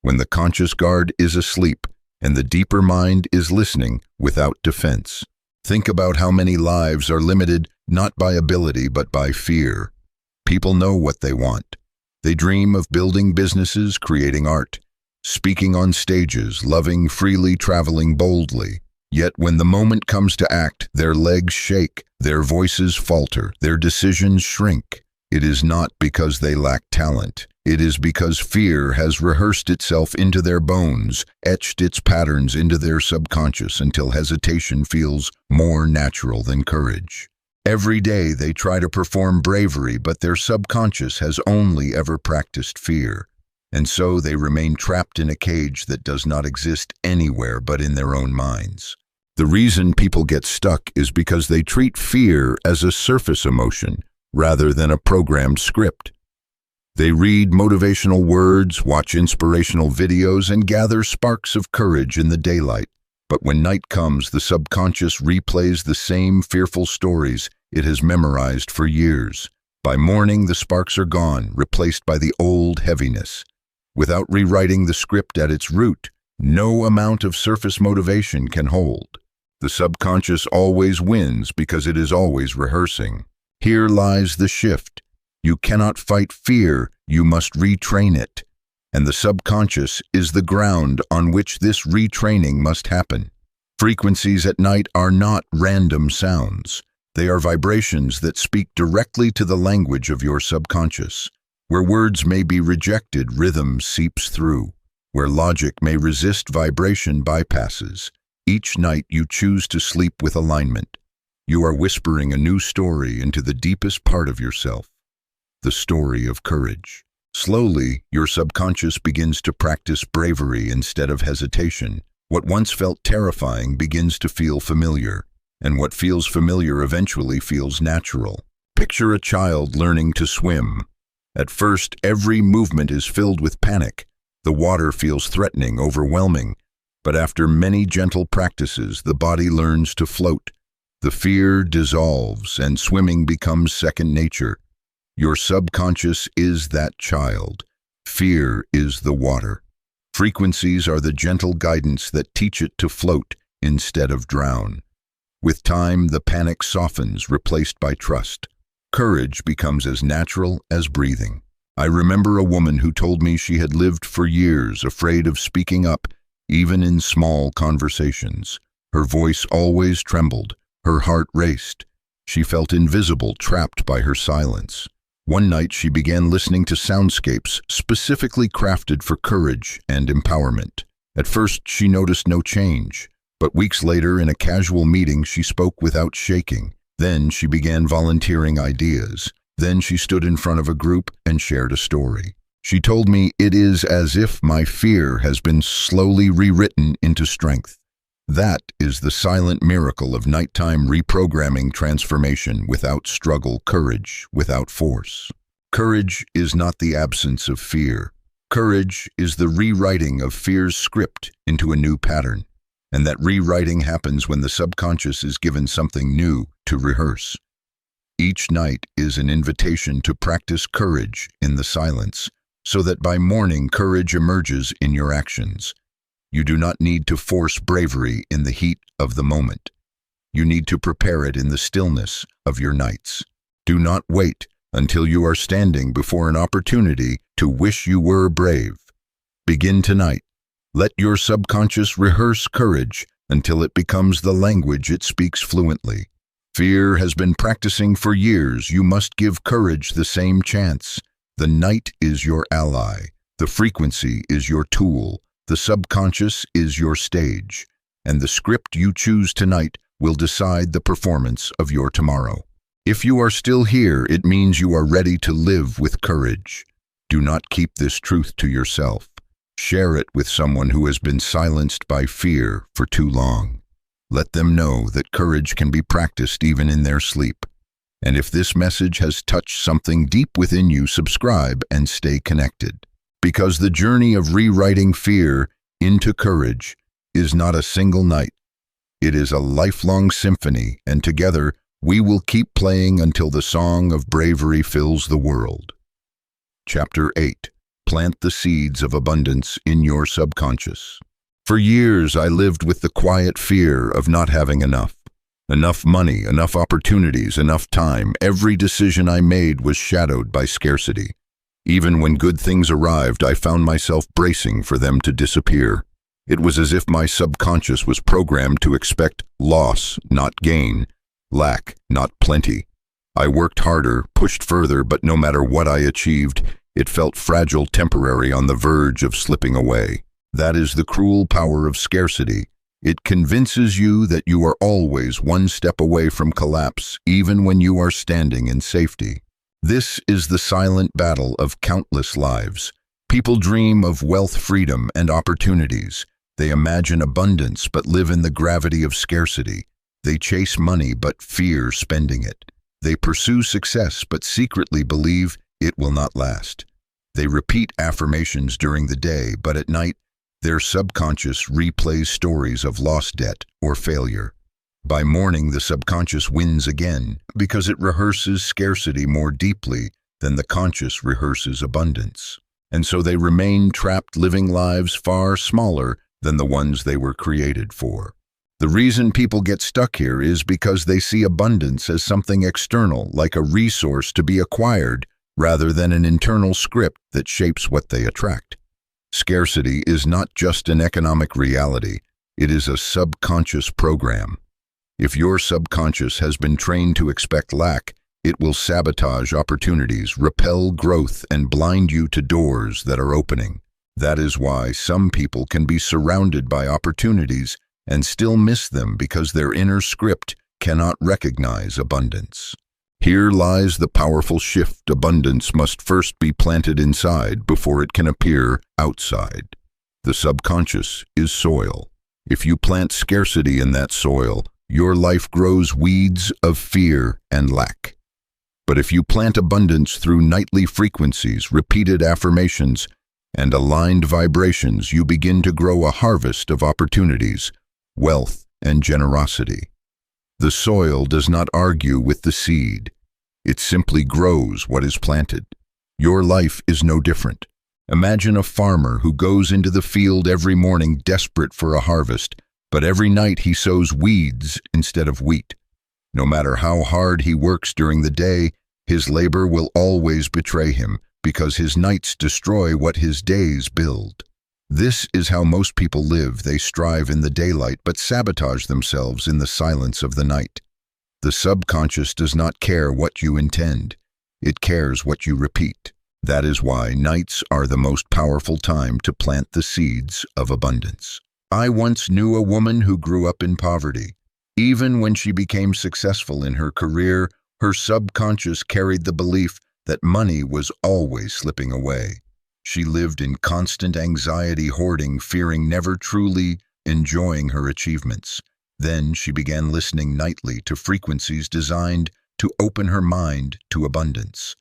when the conscious guard is asleep and the deeper mind is listening without defense. Think about how many lives are limited not by ability but by fear. People know what they want. They dream of building businesses, creating art, speaking on stages, loving freely, traveling boldly. Yet when the moment comes to act, their legs shake, their voices falter, their decisions shrink. It is not because they lack talent. It is because fear has rehearsed itself into their bones, etched its patterns into their subconscious until hesitation feels more natural than courage. Every day they try to perform bravery, but their subconscious has only ever practiced fear. And so they remain trapped in a cage that does not exist anywhere but in their own minds. The reason people get stuck is because they treat fear as a surface emotion rather than a programmed script. They read motivational words, watch inspirational videos, and gather sparks of courage in the daylight. But when night comes, the subconscious replays the same fearful stories it has memorized for years. By morning, the sparks are gone, replaced by the old heaviness. Without rewriting the script at its root, no amount of surface motivation can hold. The subconscious always wins because it is always rehearsing. Here lies the shift. You cannot fight fear, you must retrain it. And the subconscious is the ground on which this retraining must happen. Frequencies at night are not random sounds. They are vibrations that speak directly to the language of your subconscious. Where words may be rejected, rhythm seeps through. Where logic may resist, vibration bypasses. Each night you choose to sleep with alignment. You are whispering a new story into the deepest part of yourself, the story of courage. Slowly, your subconscious begins to practice bravery instead of hesitation. What once felt terrifying begins to feel familiar, and what feels familiar eventually feels natural. Picture a child learning to swim. At first, every movement is filled with panic. The water feels threatening, overwhelming. But after many gentle practices, the body learns to float. The fear dissolves, and swimming becomes second nature. Your subconscious is that child. Fear is the water. Frequencies are the gentle guidance that teach it to float instead of drown. With time, the panic softens, replaced by trust. Courage becomes as natural as breathing. I remember a woman who told me she had lived for years afraid of speaking up, even in small conversations. Her voice always trembled. Her heart raced. She felt invisible, trapped by her silence. One night she began listening to soundscapes specifically crafted for courage and empowerment. At first she noticed no change, but weeks later in a casual meeting she spoke without shaking. Then she began volunteering ideas. Then she stood in front of a group and shared a story. She told me, "It is as if my fear has been slowly rewritten into strength." That is the silent miracle of nighttime reprogramming transformation without struggle, courage without force. Courage is not the absence of fear. Courage is the rewriting of fear's script into a new pattern. And that rewriting happens when the subconscious is given something new to rehearse. Each night is an invitation to practice courage in the silence, so that by morning courage emerges in your actions. You do not need to force bravery in the heat of the moment. You need to prepare it in the stillness of your nights. Do not wait until you are standing before an opportunity to wish you were brave. Begin tonight. Let your subconscious rehearse courage until it becomes the language it speaks fluently. Fear has been practicing for years. You must give courage the same chance. The night is your ally. The frequency is your tool. The subconscious is your stage. And the script you choose tonight will decide the performance of your tomorrow. If you are still here, it means you are ready to live with courage. Do not keep this truth to yourself. Share it with someone who has been silenced by fear for too long. Let them know that courage can be practiced even in their sleep. And if this message has touched something deep within you, subscribe and stay connected. Because the journey of rewriting fear into courage is not a single night. It is a lifelong symphony, and together we will keep playing until the song of bravery fills the world. Chapter 8. Plant the seeds of abundance in your subconscious. For years, I lived with the quiet fear of not having enough. Enough money, enough opportunities, enough time. Every decision I made was shadowed by scarcity. Even when good things arrived, I found myself bracing for them to disappear. It was as if my subconscious was programmed to expect loss, not gain, lack, not plenty. I worked harder, pushed further, but no matter what I achieved, it felt fragile, temporary, on the verge of slipping away. That is the cruel power of scarcity. It convinces you that you are always one step away from collapse, even when you are standing in safety. This is the silent battle of countless lives. People dream of wealth, freedom, and opportunities. They imagine abundance but live in the gravity of scarcity. They chase money but fear spending it. They pursue success but secretly believe it will not last. They repeat affirmations during the day, but at night, their subconscious replays stories of lost debt or failure. By morning, the subconscious wins again because it rehearses scarcity more deeply than the conscious rehearses abundance. And so they remain trapped, living lives far smaller than the ones they were created for. The reason people get stuck here is because they see abundance as something external, like a resource to be acquired, rather than an internal script that shapes what they attract. Scarcity is not just an economic reality, it is a subconscious program. If your subconscious has been trained to expect lack, it will sabotage opportunities, repel growth, and blind you to doors that are opening. That is why some people can be surrounded by opportunities, and still miss them because their inner script cannot recognize abundance. Here lies the powerful shift. Abundance must first be planted inside before it can appear outside. The subconscious is soil. If you plant scarcity in that soil, your life grows weeds of fear and lack. But if you plant abundance through nightly frequencies, repeated affirmations, and aligned vibrations, you begin to grow a harvest of opportunities, wealth, and generosity. The soil does not argue with the seed. It simply grows what is planted. Your life is no different. Imagine a farmer who goes into the field every morning desperate for a harvest, but every night he sows weeds instead of wheat. No matter how hard he works during the day, his labor will always betray him because his nights destroy what his days build. This is how most people live. They strive in the daylight but sabotage themselves in the silence of the night. The subconscious does not care what you intend. It cares what you repeat. That is why nights are the most powerful time to plant the seeds of abundance. I once knew a woman who grew up in poverty. Even when she became successful in her career, her subconscious carried the belief that money was always slipping away. She lived in constant anxiety, hoarding, fearing never truly enjoying her achievements. Then she began listening nightly to frequencies designed to open her mind to abundance.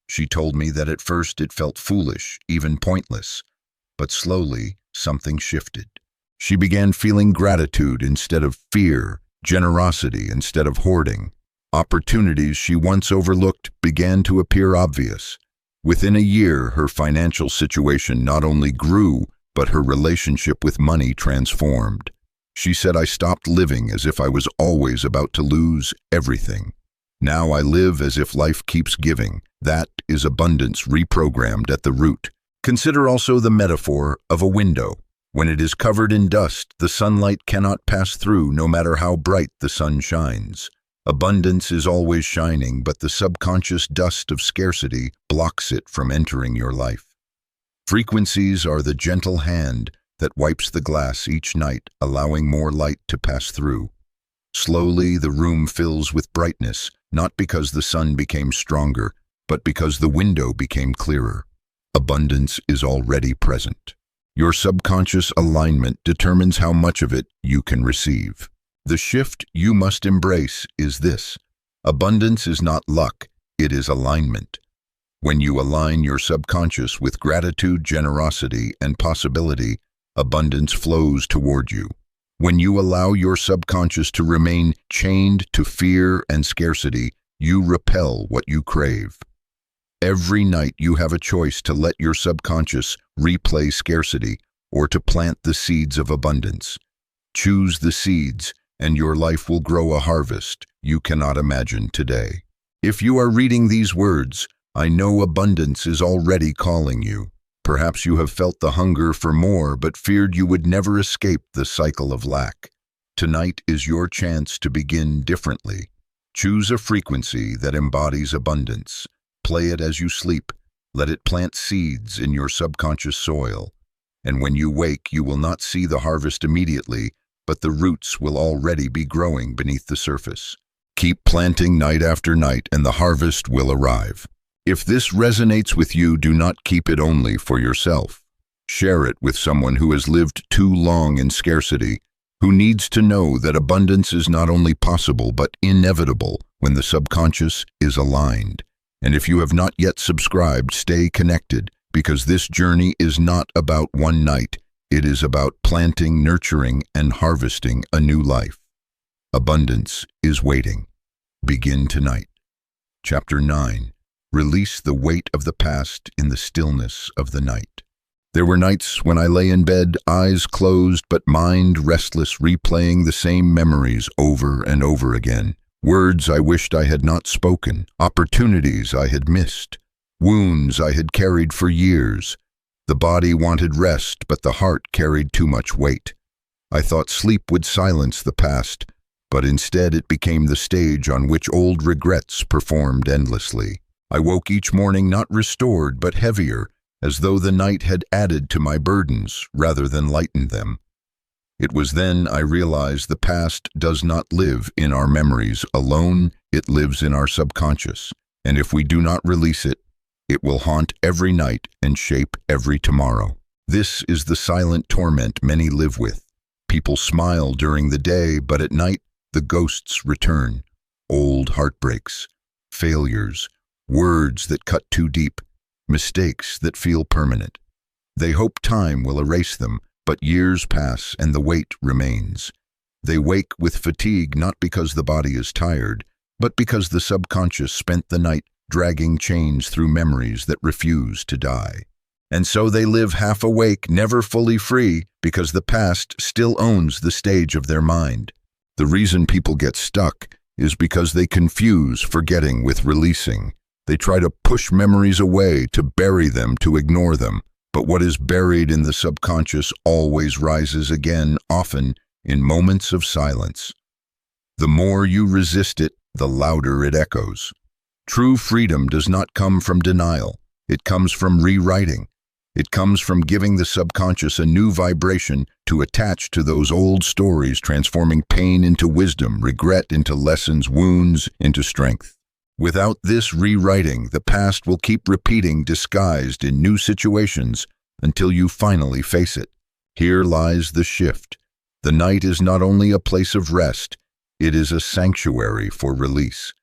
She told me that at first it felt foolish, even pointless, but slowly something shifted. She began feeling gratitude instead of fear, generosity instead of hoarding. Opportunities she once overlooked began to appear obvious. Within a year, her financial situation not only grew, but her relationship with money transformed. She said, "I stopped living as if I was always about to lose everything. Now I live as if life keeps giving." That is abundance reprogrammed at the root. Consider also the metaphor of a window. When it is covered in dust, the sunlight cannot pass through no matter how bright the sun shines. Abundance is always shining, but the subconscious dust of scarcity blocks it from entering your life. Frequencies are the gentle hand that wipes the glass each night, allowing more light to pass through. Slowly, the room fills with brightness, not because the sun became stronger, but because the window became clearer. Abundance is already present. Your subconscious alignment determines how much of it you can receive. The shift you must embrace is this: abundance is not luck, it is alignment. When you align your subconscious with gratitude, generosity, and possibility, abundance flows toward you. When you allow your subconscious to remain chained to fear and scarcity, you repel what you crave. Every night you have a choice to let your subconscious replay scarcity or to plant the seeds of abundance. Choose the seeds, and your life will grow a harvest you cannot imagine today. If you are reading these words, I know abundance is already calling you. Perhaps you have felt the hunger for more but feared you would never escape the cycle of lack. Tonight is your chance to begin differently. Choose a frequency that embodies abundance. Play it as you sleep. Let it plant seeds in your subconscious soil. And when you wake, you will not see the harvest immediately, but the roots will already be growing beneath the surface. Keep planting night after night, and the harvest will arrive. If this resonates with you, do not keep it only for yourself. Share it with someone who has lived too long in scarcity, who needs to know that abundance is not only possible but inevitable when the subconscious is aligned. And if you have not yet subscribed, stay connected, because this journey is not about one night. It is about planting, nurturing, and harvesting a new life. Abundance is waiting. Begin tonight. Chapter 9. Release the weight of the past in the stillness of the night. There were nights when I lay in bed, eyes closed but mind restless, replaying the same memories over and over again. Words I wished I had not spoken, opportunities I had missed, wounds I had carried for years. The body wanted rest, but the heart carried too much weight. I thought sleep would silence the past, but instead it became the stage on which old regrets performed endlessly. I woke each morning not restored but heavier, as though the night had added to my burdens rather than lightened them. It was then I realized the past does not live in our memories alone, it lives in our subconscious. And if we do not release it, it will haunt every night and shape every tomorrow. This is the silent torment many live with. People smile during the day, but at night the ghosts return. Old heartbreaks, failures, words that cut too deep, mistakes that feel permanent. They hope time will erase them, but years pass and the weight remains. They wake with fatigue not because the body is tired, but because the subconscious spent the night dragging chains through memories that refuse to die. And so they live half awake, never fully free, because the past still owns the stage of their mind. The reason people get stuck is because they confuse forgetting with releasing. They try to push memories away, to bury them, to ignore them. But what is buried in the subconscious always rises again, often in moments of silence. The more you resist it, the louder it echoes. True freedom does not come from denial. It comes from rewriting. It comes from giving the subconscious a new vibration to attach to those old stories, transforming pain into wisdom, regret into lessons, wounds into strength. Without this rewriting, the past will keep repeating disguised in new situations until you finally face it. Here lies the shift. The night is not only a place of rest, it is a sanctuary for release.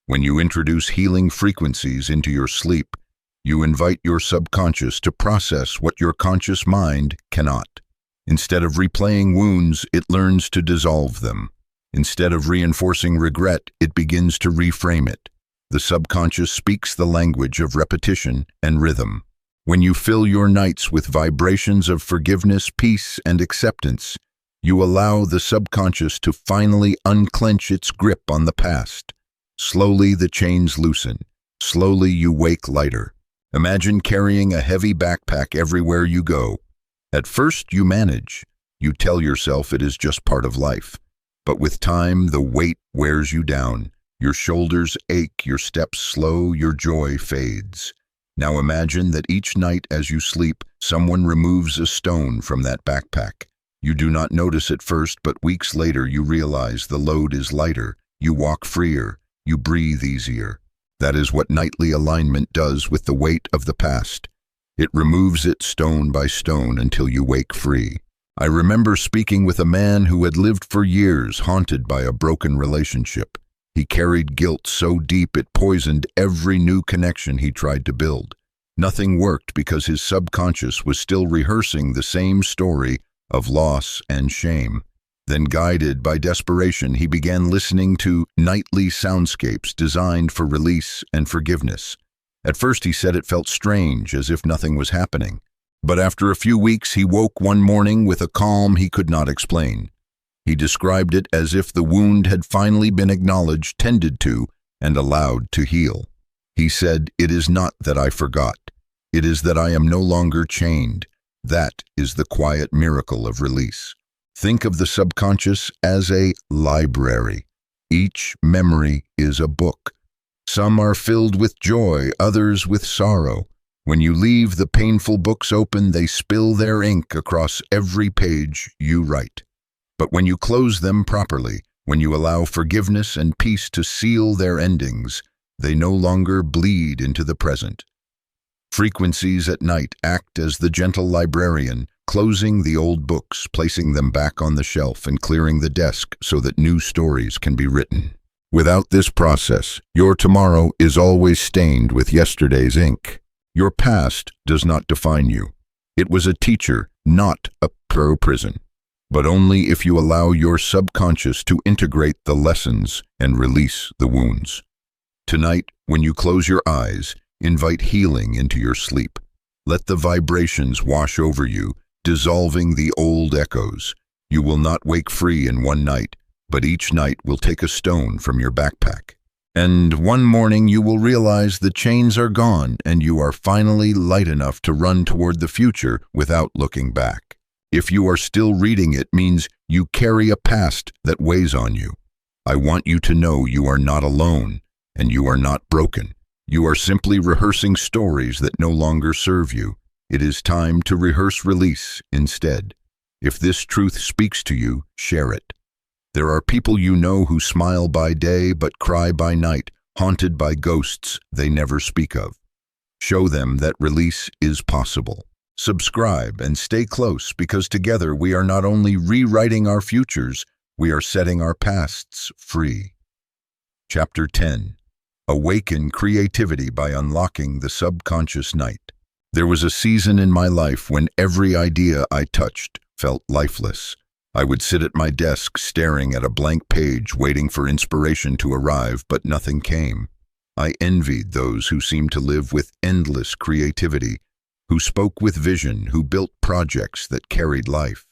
When you introduce healing frequencies into your sleep, you invite your subconscious to process what your conscious mind cannot. Instead of replaying wounds, it learns to dissolve them. Instead of reinforcing regret, it begins to reframe it. The subconscious speaks the language of repetition and rhythm. When you fill your nights with vibrations of forgiveness, peace, and acceptance, you allow the subconscious to finally unclench its grip on the past. Slowly the chains loosen. Slowly you wake lighter. Imagine carrying a heavy backpack everywhere you go. At first you manage. You tell yourself it is just part of life. But with time, the weight wears you down. Your shoulders ache, your steps slow, your joy fades. Now imagine that each night as you sleep, someone removes a stone from that backpack. You do not notice at first, but weeks later you realize the load is lighter. You walk freer. You breathe easier. That is what nightly alignment does with the weight of the past. It removes it stone by stone until you wake free. I remember speaking with a man who had lived for years haunted by a broken relationship. He carried guilt so deep it poisoned every new connection he tried to build. Nothing worked because his subconscious was still rehearsing the same story of loss and shame. Then, guided by desperation, he began listening to nightly soundscapes designed for release and forgiveness. At first he said it felt strange, as if nothing was happening. But after a few weeks, he woke one morning with a calm he could not explain. He described it as if the wound had finally been acknowledged, tended to, and allowed to heal. He said, "It is not that I forgot. It is that I am no longer chained. That is the quiet miracle of release." Think of the subconscious as a library. Each memory is a book. Some are filled with joy, others with sorrow. When you leave the painful books open, they spill their ink across every page you write. But when you close them properly, when you allow forgiveness and peace to seal their endings, they no longer bleed into the present. Frequencies at night act as the gentle librarian, closing the old books, placing them back on the shelf, and clearing the desk so that new stories can be written. Without this process, your tomorrow is always stained with yesterday's ink. Your past does not define you. It was a teacher, not a prison. But only if you allow your subconscious to integrate the lessons and release the wounds. Tonight, when you close your eyes, invite healing into your sleep. Let the vibrations wash over you, dissolving the old echoes. You will not wake free in one night, but each night will take a stone from your backpack. And one morning you will realize the chains are gone and you are finally light enough to run toward the future without looking back. If you are still reading, it means you carry a past that weighs on you. I want you to know you are not alone and you are not broken. You are simply rehearsing stories that no longer serve you. It is time to rehearse release instead. If this truth speaks to you, share it. There are people you know who smile by day but cry by night, haunted by ghosts they never speak of. Show them that release is possible. Subscribe and stay close, because together we are not only rewriting our futures, we are setting our pasts free. Chapter 10. Awaken Creativity by Unlocking the Subconscious Night. There was a season in my life when every idea I touched felt lifeless. I would sit at my desk staring at a blank page, waiting for inspiration to arrive, but nothing came. I envied those who seemed to live with endless creativity, who spoke with vision, who built projects that carried life.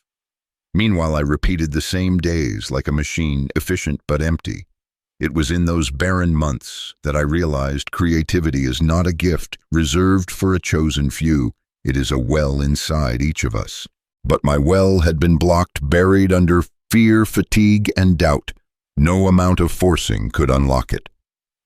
Meanwhile, I repeated the same days like a machine, efficient but empty. It was in those barren months that I realized creativity is not a gift reserved for a chosen few. It is a well inside each of us. But my well had been blocked, buried under fear, fatigue, and doubt. No amount of forcing could unlock it.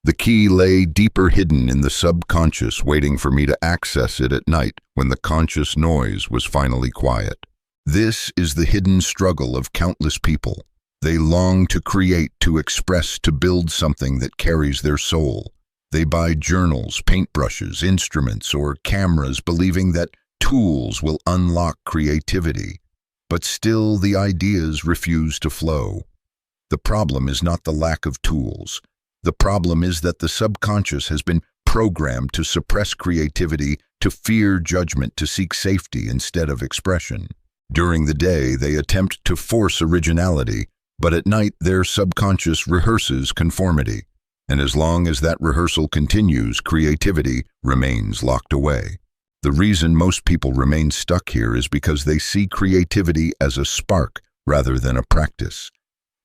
The key lay deeper hidden in the subconscious, waiting for me to access it at night when the conscious noise was finally quiet. This is the hidden struggle of countless people. They long to create, to express, to build something that carries their soul. They buy journals, paintbrushes, instruments, or cameras, believing that tools will unlock creativity. But still, the ideas refuse to flow. The problem is not the lack of tools. The problem is that the subconscious has been programmed to suppress creativity, to fear judgment, to seek safety instead of expression. During the day, they attempt to force originality, but at night their subconscious rehearses conformity. And as long as that rehearsal continues, creativity remains locked away. The reason most people remain stuck here is because they see creativity as a spark rather than a practice.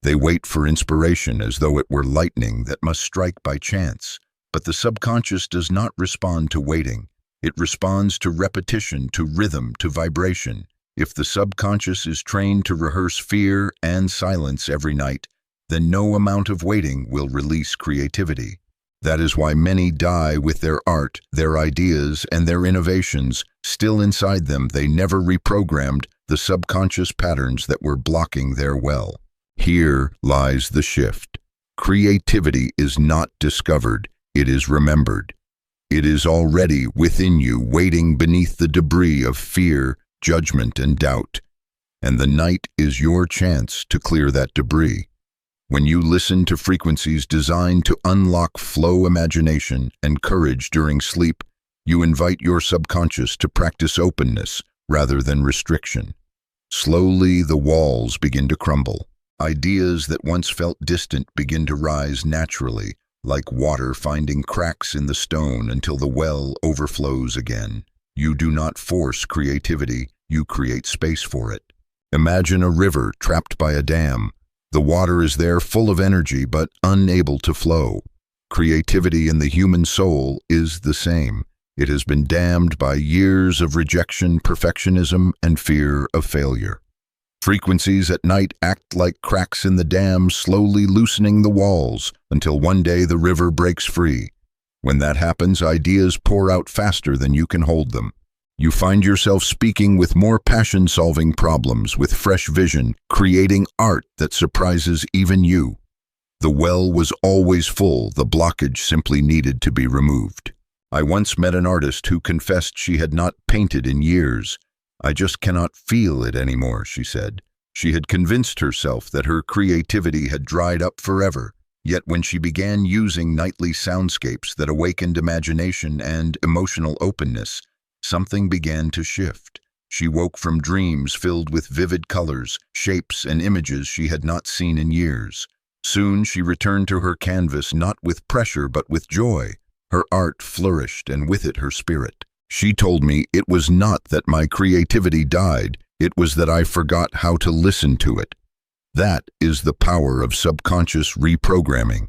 They wait for inspiration as though it were lightning that must strike by chance. But the subconscious does not respond to waiting. It responds to repetition, to rhythm, to vibration. If the subconscious is trained to rehearse fear and silence every night, then no amount of waiting will release creativity. That is why many die with their art, their ideas, and their innovations still inside them. They never reprogrammed the subconscious patterns that were blocking their well. Here lies the shift. Creativity is not discovered, it is remembered. It is already within you, waiting beneath the debris of fear, judgment, and doubt. And the night is your chance to clear that debris. When you listen to frequencies designed to unlock flow, imagination, and courage during sleep, you invite your subconscious to practice openness rather than restriction. Slowly, the walls begin to crumble. Ideas that once felt distant begin to rise naturally, like water finding cracks in the stone until the well overflows again. You do not force creativity, you create space for it. Imagine a river trapped by a dam. The water is there, full of energy, but unable to flow. Creativity in the human soul is the same. It has been dammed by years of rejection, perfectionism, and fear of failure. Frequencies at night act like cracks in the dam, slowly loosening the walls until one day the river breaks free. When that happens, ideas pour out faster than you can hold them. You find yourself speaking with more passion, solving problems with fresh vision, creating art that surprises even you. The well was always full, the blockage simply needed to be removed. I once met an artist who confessed she had not painted in years. "I just cannot feel it anymore," she said. She had convinced herself that her creativity had dried up forever. Yet when she began using nightly soundscapes that awakened imagination and emotional openness, something began to shift. She woke from dreams filled with vivid colors, shapes, and images she had not seen in years. Soon she returned to her canvas not with pressure but with joy. Her art flourished, and with it her spirit. She told me it was not that my creativity died, it was that I forgot how to listen to it. That is the power of subconscious reprogramming.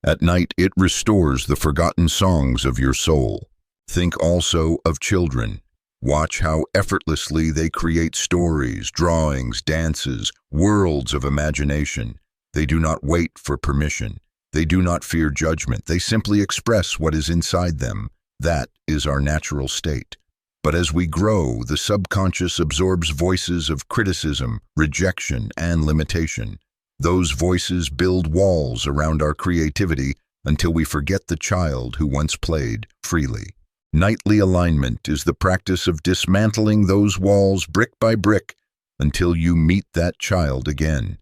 At night, it restores the forgotten songs of your soul. Think also of children. Watch how effortlessly they create stories, drawings, dances, worlds of imagination. They do not wait for permission. They do not fear judgment. They simply express what is inside them. That is our natural state. But as we grow, the subconscious absorbs voices of criticism, rejection, and limitation. Those voices build walls around our creativity until we forget the child who once played freely. Nightly alignment is the practice of dismantling those walls brick by brick until you meet that child again.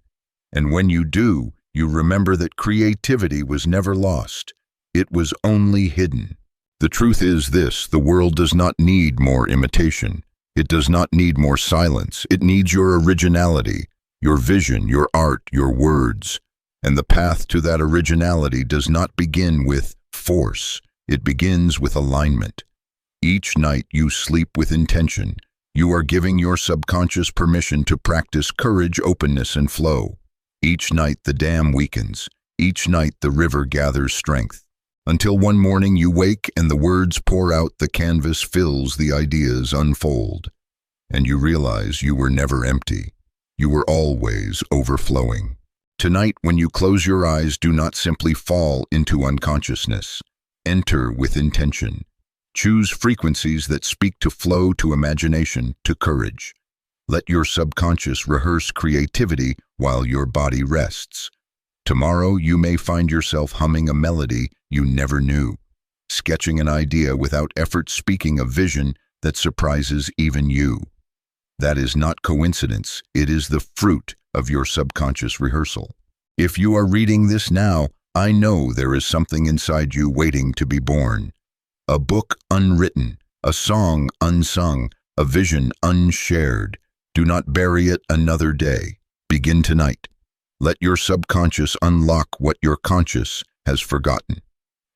And when you do, you remember that creativity was never lost. It was only hidden. The truth is this: the world does not need more imitation. It does not need more silence. It needs your originality, your vision, your art, your words. And the path to that originality does not begin with force. It begins with alignment. Each night you sleep with intention. You are giving your subconscious permission to practice courage, openness, and flow. Each night the dam weakens. Each night the river gathers strength. Until one morning you wake and the words pour out, the canvas fills, the ideas unfold. And you realize you were never empty. You were always overflowing. Tonight, when you close your eyes, do not simply fall into unconsciousness. Enter with intention. Choose frequencies that speak to flow, to imagination, to courage. Let your subconscious rehearse creativity while your body rests. Tomorrow you may find yourself humming a melody you never knew, sketching an idea without effort, speaking a vision that surprises even you. That is not coincidence. It is the fruit of your subconscious rehearsal. If you are reading this now, I know there is something inside you waiting to be born. A book unwritten, a song unsung, a vision unshared. Do not bury it another day. Begin tonight. Let your subconscious unlock what your conscious has forgotten.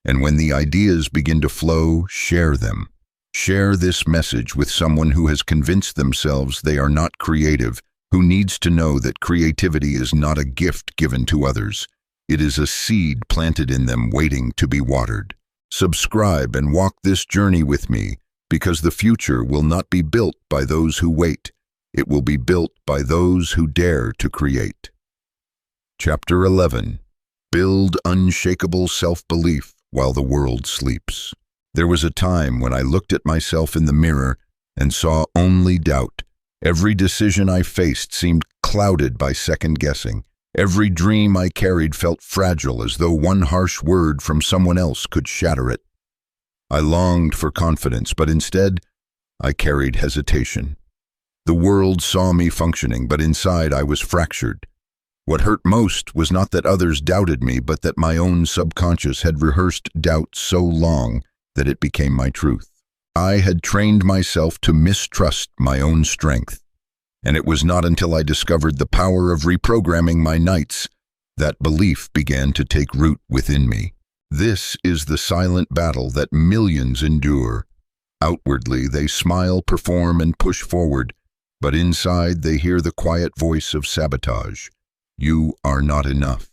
And when the ideas begin to flow, share them. Share this message with someone who has convinced themselves they are not creative, who needs to know that creativity is not a gift given to others. It is a seed planted in them waiting to be watered. Subscribe and walk this journey with me, because the future will not be built by those who wait. It will be built by those who dare to create. Chapter 11. Build unshakable self-belief while the world sleeps. There was a time when I looked at myself in the mirror and saw only doubt. Every decision I faced seemed clouded by second-guessing. Every dream I carried felt fragile, as though one harsh word from someone else could shatter it. I longed for confidence, but instead, I carried hesitation. The world saw me functioning, but inside I was fractured. What hurt most was not that others doubted me, but that my own subconscious had rehearsed doubt so long that it became my truth. I had trained myself to mistrust my own strength, and it was not until I discovered the power of reprogramming my nights that belief began to take root within me. This is the silent battle that millions endure. Outwardly, they smile, perform, and push forward, but inside they hear the quiet voice of sabotage. You are not enough.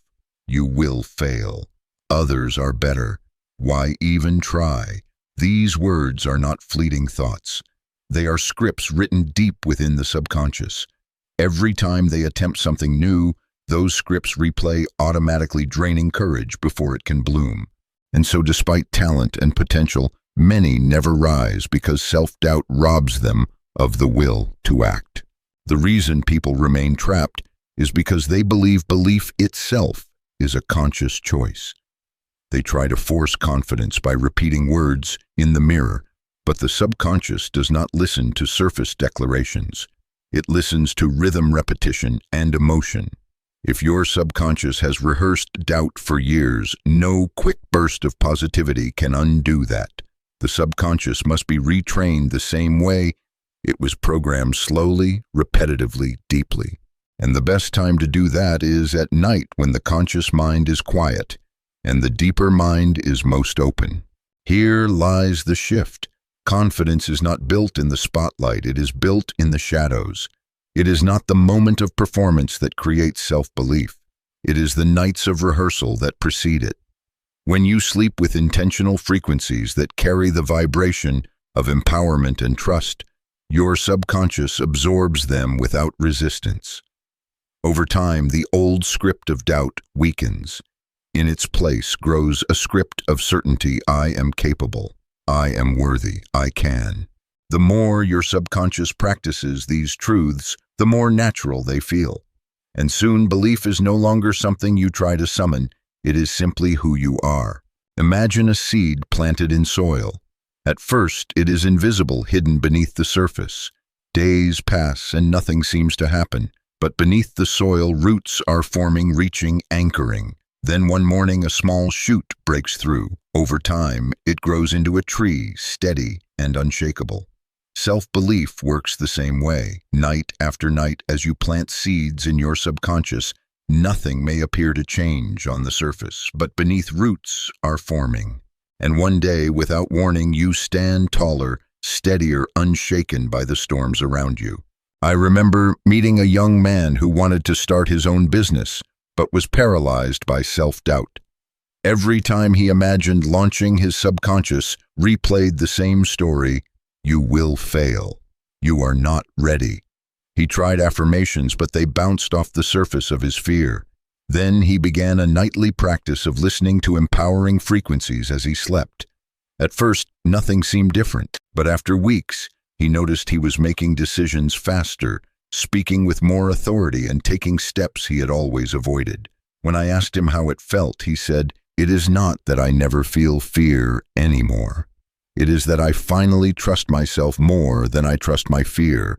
You will fail. Others are better. Why even try? These words are not fleeting thoughts. They are scripts written deep within the subconscious. Every time they attempt something new, those scripts replay, automatically draining courage before it can bloom. And so despite talent and potential, many never rise because self-doubt robs them of the will to act. The reason people remain trapped is because they believe belief itself is a conscious choice. They try to force confidence by repeating words in the mirror, but the subconscious does not listen to surface declarations. It listens to rhythm, repetition, and emotion. If your subconscious has rehearsed doubt for years, no quick burst of positivity can undo that. The subconscious must be retrained the same way it was programmed, slowly, repetitively, deeply. And the best time to do that is at night, when the conscious mind is quiet and the deeper mind is most open. Here lies the shift. Confidence is not built in the spotlight, it is built in the shadows. It is not the moment of performance that creates self-belief. It is the nights of rehearsal that precede it. When you sleep with intentional frequencies that carry the vibration of empowerment and trust, your subconscious absorbs them without resistance. Over time, the old script of doubt weakens. In its place grows a script of certainty: I am capable, I am worthy, I can. The more your subconscious practices these truths, the more natural they feel. And soon belief is no longer something you try to summon, it is simply who you are. Imagine a seed planted in soil. At first, it is invisible, hidden beneath the surface. Days pass and nothing seems to happen, but beneath the soil, roots are forming, reaching, anchoring. Then one morning, a small shoot breaks through. Over time, it grows into a tree, steady and unshakable. Self-belief works the same way. Night after night, as you plant seeds in your subconscious, nothing may appear to change on the surface, but beneath roots are forming. And one day, without warning, you stand taller, steadier, unshaken by the storms around you. I remember meeting a young man who wanted to start his own business, but was paralyzed by self-doubt. Every time he imagined launching, his subconscious replayed the same story: you will fail. You are not ready. He tried affirmations, but they bounced off the surface of his fear. Then he began a nightly practice of listening to empowering frequencies as he slept. At first, nothing seemed different, but after weeks, he noticed he was making decisions faster, speaking with more authority, and taking steps he had always avoided. When I asked him how it felt, he said, "It is not that I never feel fear anymore. It is that I finally trust myself more than I trust my fear."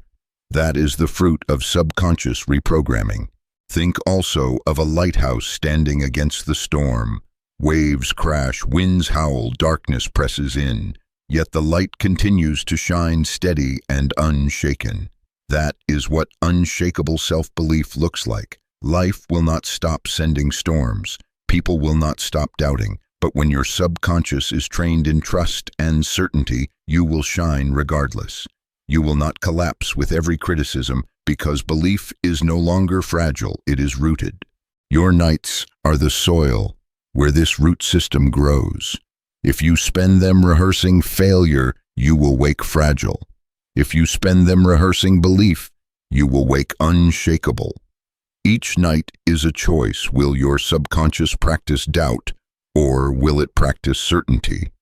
That is the fruit of subconscious reprogramming. Think also of a lighthouse standing against the storm. Waves crash, winds howl, darkness presses in, yet the light continues to shine steady and unshaken. That is what unshakable self-belief looks like. Life will not stop sending storms. People will not stop doubting. But when your subconscious is trained in trust and certainty, you will shine regardless. You will not collapse with every criticism, because belief is no longer fragile, it is rooted. Your nights are the soil where this root system grows. If you spend them rehearsing failure, you will wake fragile. If you spend them rehearsing belief, you will wake unshakable. Each night is a choice. Will your subconscious practice doubt, or will it practice certainty?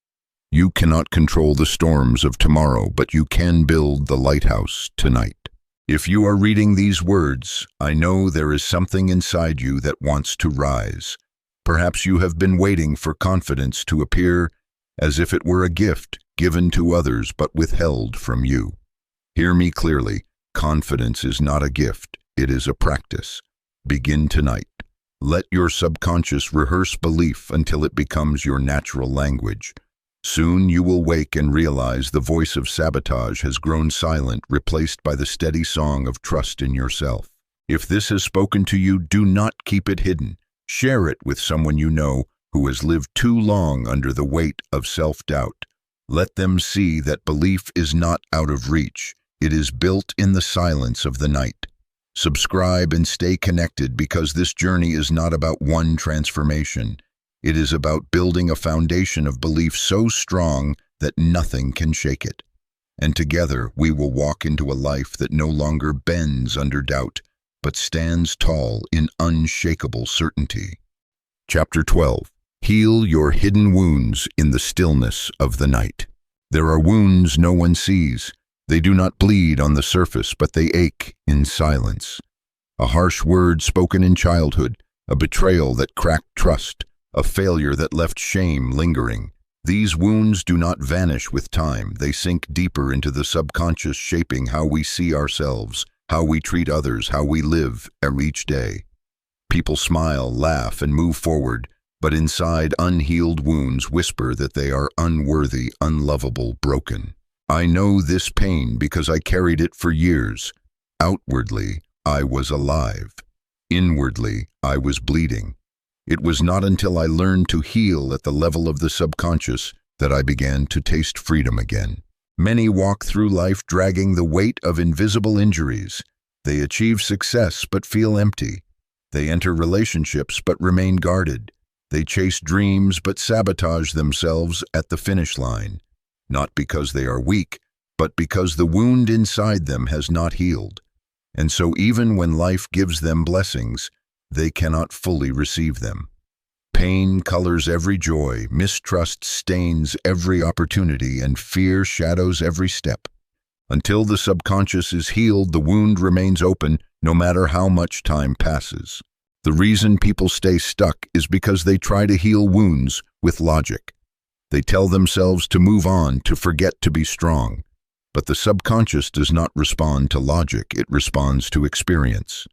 You cannot control the storms of tomorrow, but you can build the lighthouse tonight. If you are reading these words, I know there is something inside you that wants to rise. Perhaps you have been waiting for confidence to appear, as if it were a gift given to others but withheld from you. Hear me clearly. Confidence is not a gift, it is a practice. Begin tonight. Let your subconscious rehearse belief until it becomes your natural language. Soon you will wake and realize the voice of sabotage has grown silent, replaced by the steady song of trust in yourself. If this has spoken to you, do not keep it hidden. Share it with someone you know who has lived too long under the weight of self-doubt. Let them see that belief is not out of reach. It is built in the silence of the night. Subscribe and stay connected, because this journey is not about one transformation. It is about building a foundation of belief so strong that nothing can shake it. And together we will walk into a life that no longer bends under doubt, but stands tall in unshakable certainty. Chapter 12. Heal your hidden wounds in the stillness of the night. There are wounds no one sees. They do not bleed on the surface, but they ache in silence. A harsh word spoken in childhood, a betrayal that cracked trust, a failure that left shame lingering. These wounds do not vanish with time. They sink deeper into the subconscious, shaping how we see ourselves, how we treat others, how we live each day. People smile, laugh, and move forward, but inside, unhealed wounds whisper that they are unworthy, unlovable, broken. I know this pain because I carried it for years. Outwardly, I was alive. Inwardly, I was bleeding. It was not until I learned to heal at the level of the subconscious that I began to taste freedom again. Many walk through life dragging the weight of invisible injuries. They achieve success but feel empty. They enter relationships but remain guarded. They chase dreams but sabotage themselves at the finish line. Not because they are weak, but because the wound inside them has not healed. And so even when life gives them blessings, they cannot fully receive them. Pain colors every joy, mistrust stains every opportunity, and fear shadows every step. Until the subconscious is healed, the wound remains open no matter how much time passes. The reason people stay stuck is because they try to heal wounds with logic. They tell themselves to move on, to forget, to be strong. But the subconscious does not respond to logic, it responds to experience.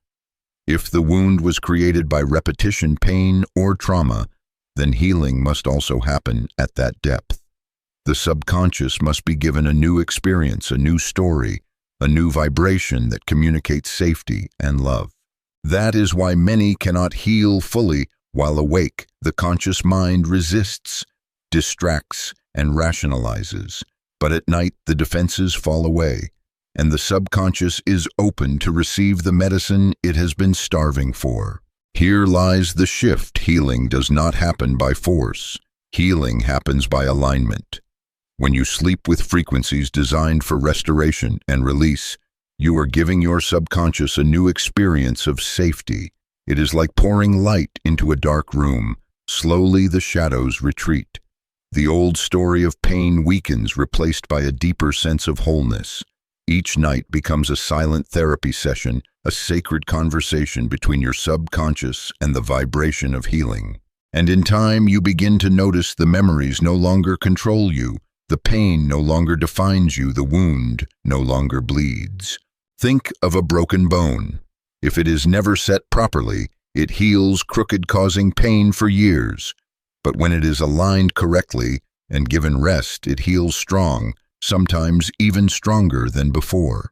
If the wound was created by repetition, pain, or trauma, then healing must also happen at that depth. The subconscious must be given a new experience, a new story, a new vibration that communicates safety and love. That is why many cannot heal fully while awake. The conscious mind resists, distracts, and rationalizes. But at night, the defenses fall away, and the subconscious is open to receive the medicine it has been starving for. Here lies the shift. Healing does not happen by force. Healing happens by alignment. When you sleep with frequencies designed for restoration and release, you are giving your subconscious a new experience of safety. It is like pouring light into a dark room. Slowly the shadows retreat. The old story of pain weakens, replaced by a deeper sense of wholeness. Each night becomes a silent therapy session, a sacred conversation between your subconscious and the vibration of healing. And in time, you begin to notice the memories no longer control you, the pain no longer defines you, the wound no longer bleeds. Think of a broken bone. If it is never set properly, it heals crooked, causing pain for years. But when it is aligned correctly and given rest, it heals strong, sometimes even stronger than before.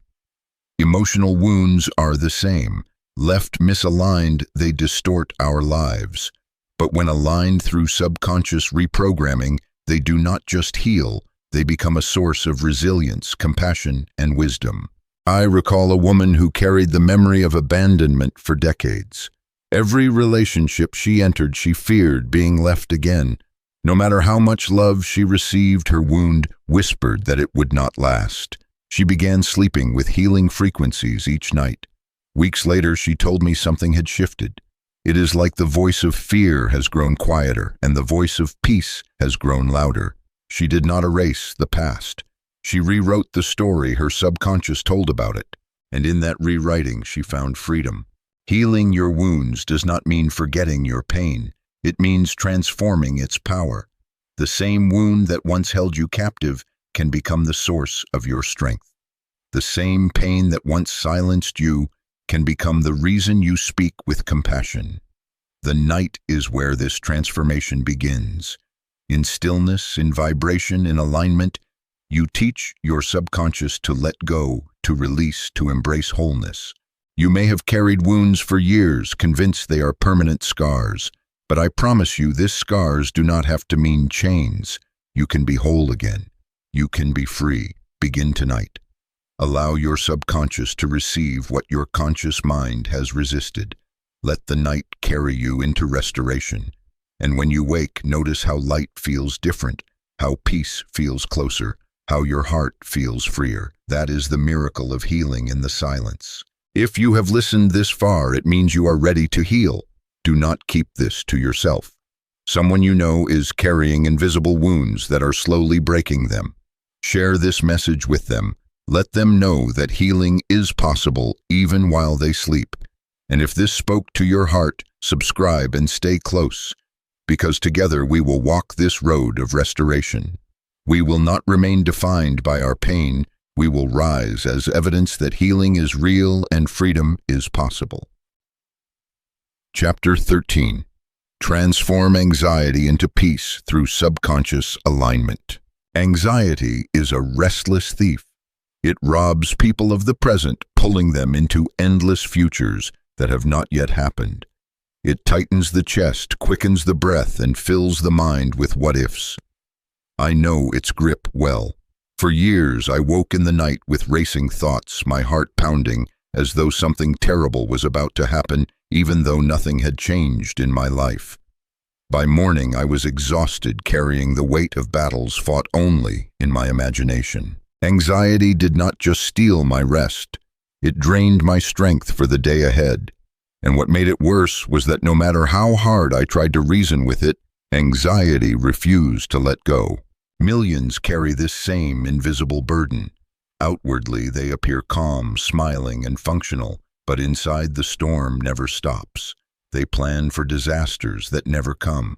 Emotional wounds are the same. Left misaligned, they distort our lives. But when aligned through subconscious reprogramming, they do not just heal, they become a source of resilience, compassion, and wisdom. I recall a woman who carried the memory of abandonment for decades. Every relationship she entered, she feared being left again. No matter how much love she received, her wound whispered that it would not last. She began sleeping with healing frequencies each night. Weeks later, she told me something had shifted. It is like the voice of fear has grown quieter and the voice of peace has grown louder. She did not erase the past. She rewrote the story her subconscious told about it, and in that rewriting she found freedom. Healing your wounds does not mean forgetting your pain. It means transforming its power. The same wound that once held you captive can become the source of your strength. The same pain that once silenced you can become the reason you speak with compassion. The night is where this transformation begins. In stillness, in vibration, in alignment, you teach your subconscious to let go, to release, to embrace wholeness. You may have carried wounds for years, convinced they are permanent scars, but I promise you, these scars do not have to mean chains. You can be whole again. You can be free. Begin tonight. Allow your subconscious to receive what your conscious mind has resisted. Let the night carry you into restoration. And when you wake, notice how light feels different, how peace feels closer, how your heart feels freer. That is the miracle of healing in the silence. If you have listened this far, it means you are ready to heal. Do not keep this to yourself. Someone you know is carrying invisible wounds that are slowly breaking them. Share this message with them. Let them know that healing is possible even while they sleep. And if this spoke to your heart, subscribe and stay close, because together we will walk this road of restoration. We will not remain defined by our pain. We will rise as evidence that healing is real and freedom is possible. Chapter 13. Transform anxiety into peace through subconscious alignment. Anxiety is a restless thief. It robs people of the present, pulling them into endless futures that have not yet happened. It tightens the chest, quickens the breath, and fills the mind with what-ifs. I know its grip well. For years, I woke in the night with racing thoughts, my heart pounding, as though something terrible was about to happen, even though nothing had changed in my life. By morning, I was exhausted, carrying the weight of battles fought only in my imagination. Anxiety did not just steal my rest. It drained my strength for the day ahead. And what made it worse was that no matter how hard I tried to reason with it, anxiety refused to let go. Millions carry this same invisible burden. Outwardly, they appear calm, smiling, and functional, but inside the storm never stops. They plan for disasters that never come.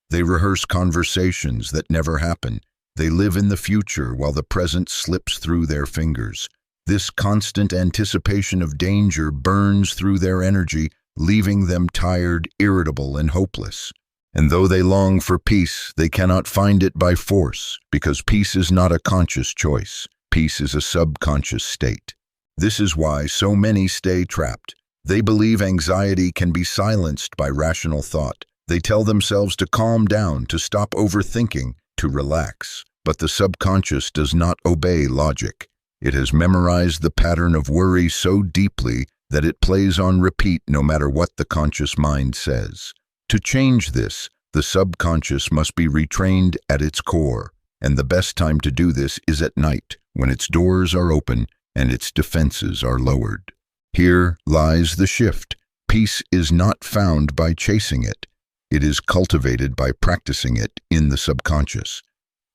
They rehearse conversations that never happen. They live in the future while the present slips through their fingers. This constant anticipation of danger burns through their energy, leaving them tired, irritable, and hopeless. And though they long for peace, they cannot find it by force, because peace is not a conscious choice. Peace is a subconscious state. This is why so many stay trapped. They believe anxiety can be silenced by rational thought. They tell themselves to calm down, to stop overthinking, to relax. But the subconscious does not obey logic. It has memorized the pattern of worry so deeply that it plays on repeat no matter what the conscious mind says. To change this, the subconscious must be retrained at its core, and the best time to do this is at night, when its doors are open and its defenses are lowered. Here lies the shift. Peace is not found by chasing it. It is cultivated by practicing it in the subconscious.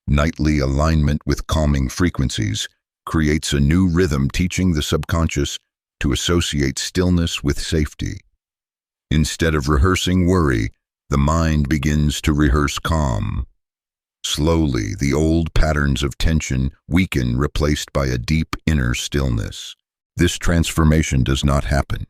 Nightly alignment with calming frequencies creates a new rhythm, teaching the subconscious to associate stillness with safety. Instead of rehearsing worry, the mind begins to rehearse calm. Slowly, the old patterns of tension weaken, replaced by a deep inner stillness. This transformation does not happen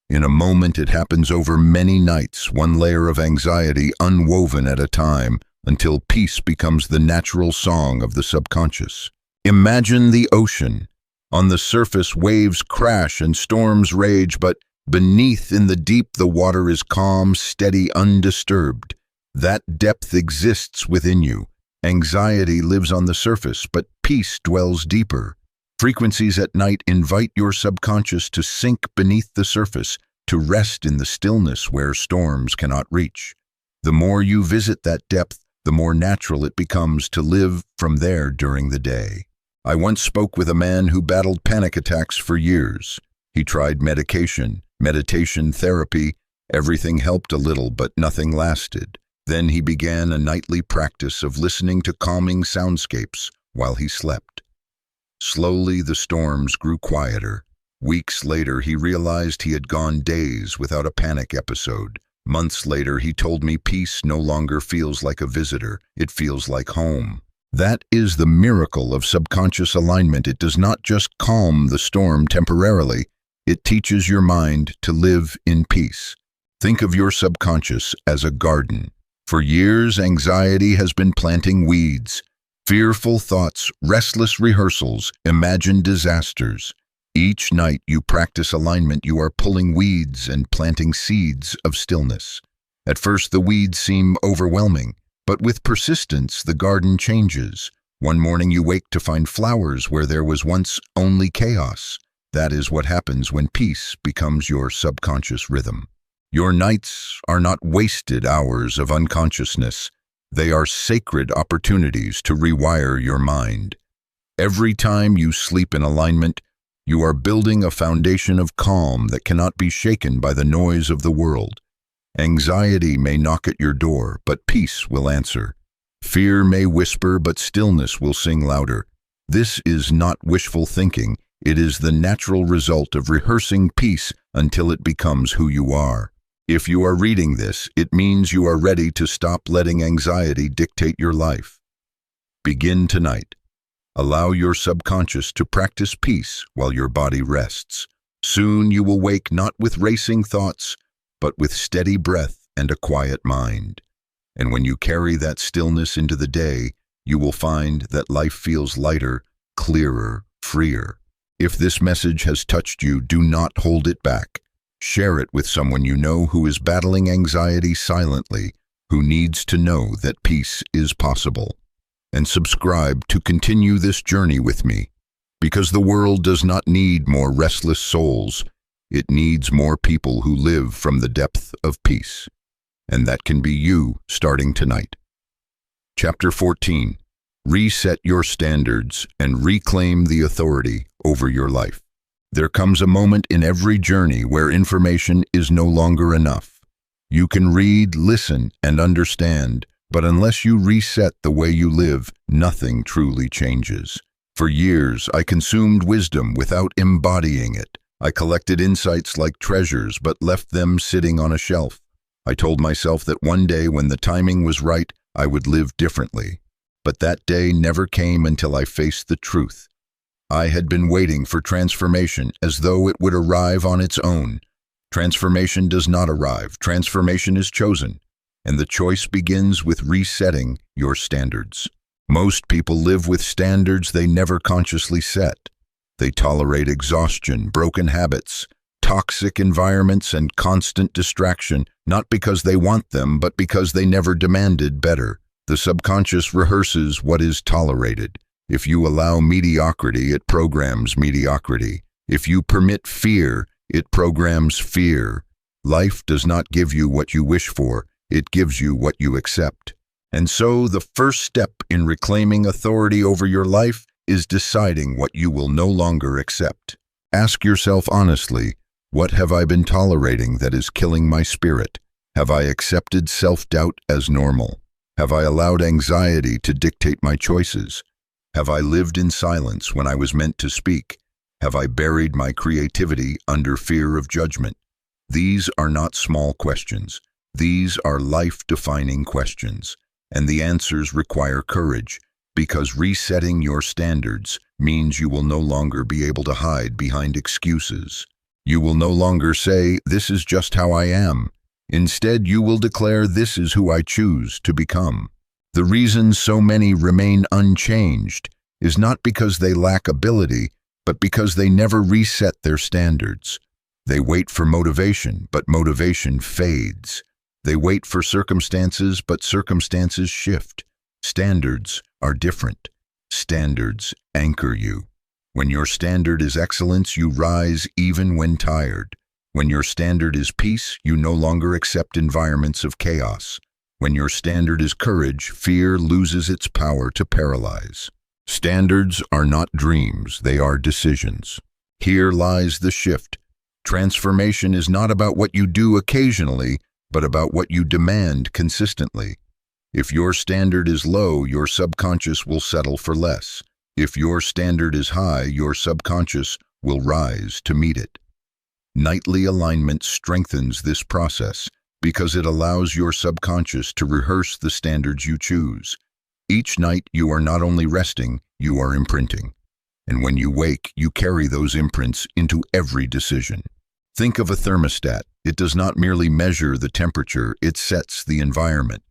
in a moment. It happens over many nights, one layer of anxiety unwoven at a time, until peace becomes the natural song of the subconscious. Imagine the ocean. On the surface, waves crash and storms rage, but beneath, in the deep, the water is calm, steady, undisturbed. That depth exists within you. Anxiety lives on the surface, but peace dwells deeper. Frequencies at night invite your subconscious to sink beneath the surface, to rest in the stillness where storms cannot reach. The more you visit that depth, the more natural it becomes to live from there during the day. I once spoke with a man who battled panic attacks for years. He tried medication, meditation, therapy. Everything helped a little, but nothing lasted. Then he began a nightly practice of listening to calming soundscapes while he slept. Slowly, the storms grew quieter. Weeks later, he realized he had gone days without a panic episode. Months later, he told me peace no longer feels like a visitor. It feels like home. That is the miracle of subconscious alignment. It does not just calm the storm temporarily. It teaches your mind to live in peace. Think of your subconscious as a garden. For years, anxiety has been planting weeds. Fearful thoughts, restless rehearsals, imagined disasters. Each night you practice alignment, you are pulling weeds and planting seeds of stillness. At first, the weeds seem overwhelming, but with persistence, the garden changes. One morning you wake to find flowers where there was once only chaos. That is what happens when peace becomes your subconscious rhythm. Your nights are not wasted hours of unconsciousness. They are sacred opportunities to rewire your mind. Every time you sleep in alignment, you are building a foundation of calm that cannot be shaken by the noise of the world. Anxiety may knock at your door, but peace will answer. Fear may whisper, but stillness will sing louder. This is not wishful thinking. It is the natural result of rehearsing peace until it becomes who you are. If you are reading this, it means you are ready to stop letting anxiety dictate your life. Begin tonight. Allow your subconscious to practice peace while your body rests. Soon you will wake not with racing thoughts, but with steady breath and a quiet mind. And when you carry that stillness into the day, you will find that life feels lighter, clearer, freer. If this message has touched you, do not hold it back. Share it with someone you know who is battling anxiety silently, who needs to know that peace is possible. And subscribe to continue this journey with me, because the world does not need more restless souls. It needs more people who live from the depth of peace. And that can be you starting tonight. Chapter 14. Reset your standards and reclaim the authority over your life. There comes a moment in every journey where information is no longer enough. You can read, listen, and understand, but unless you reset the way you live, nothing truly changes. For years, I consumed wisdom without embodying it. I collected insights like treasures but left them sitting on a shelf. I told myself that one day when the timing was right, I would live differently. But that day never came until I faced the truth. I had been waiting for transformation as though it would arrive on its own. Transformation does not arrive. Transformation is chosen. And the choice begins with resetting your standards. Most people live with standards they never consciously set. They tolerate exhaustion, broken habits, toxic environments, and constant distraction, not because they want them, but because they never demanded better. The subconscious rehearses what is tolerated. If you allow mediocrity, it programs mediocrity. If you permit fear, it programs fear. Life does not give you what you wish for, it gives you what you accept. And so the first step in reclaiming authority over your life is deciding what you will no longer accept. Ask yourself honestly, what have I been tolerating that is killing my spirit? Have I accepted self-doubt as normal? Have I allowed anxiety to dictate my choices? Have I lived in silence when I was meant to speak? Have I buried my creativity under fear of judgment? These are not small questions. These are life-defining questions. And the answers require courage, because resetting your standards means you will no longer be able to hide behind excuses. You will no longer say, "This is just how I am." Instead, you will declare, "This is who I choose to become." The reason so many remain unchanged is not because they lack ability, but because they never reset their standards. They wait for motivation, but motivation fades. They wait for circumstances, but circumstances shift. Standards are different. Standards anchor you. When your standard is excellence, you rise even when tired. When your standard is peace, you no longer accept environments of chaos. When your standard is courage, fear loses its power to paralyze. Standards are not dreams, they are decisions. Here lies the shift. Transformation is not about what you do occasionally, but about what you demand consistently. If your standard is low, your subconscious will settle for less. If your standard is high, your subconscious will rise to meet it. Nightly alignment strengthens this process because it allows your subconscious to rehearse the standards you choose. Each night you are not only resting, you are imprinting. And when you wake, you carry those imprints into every decision. Think of a thermostat. It does not merely measure the temperature, it sets the environment.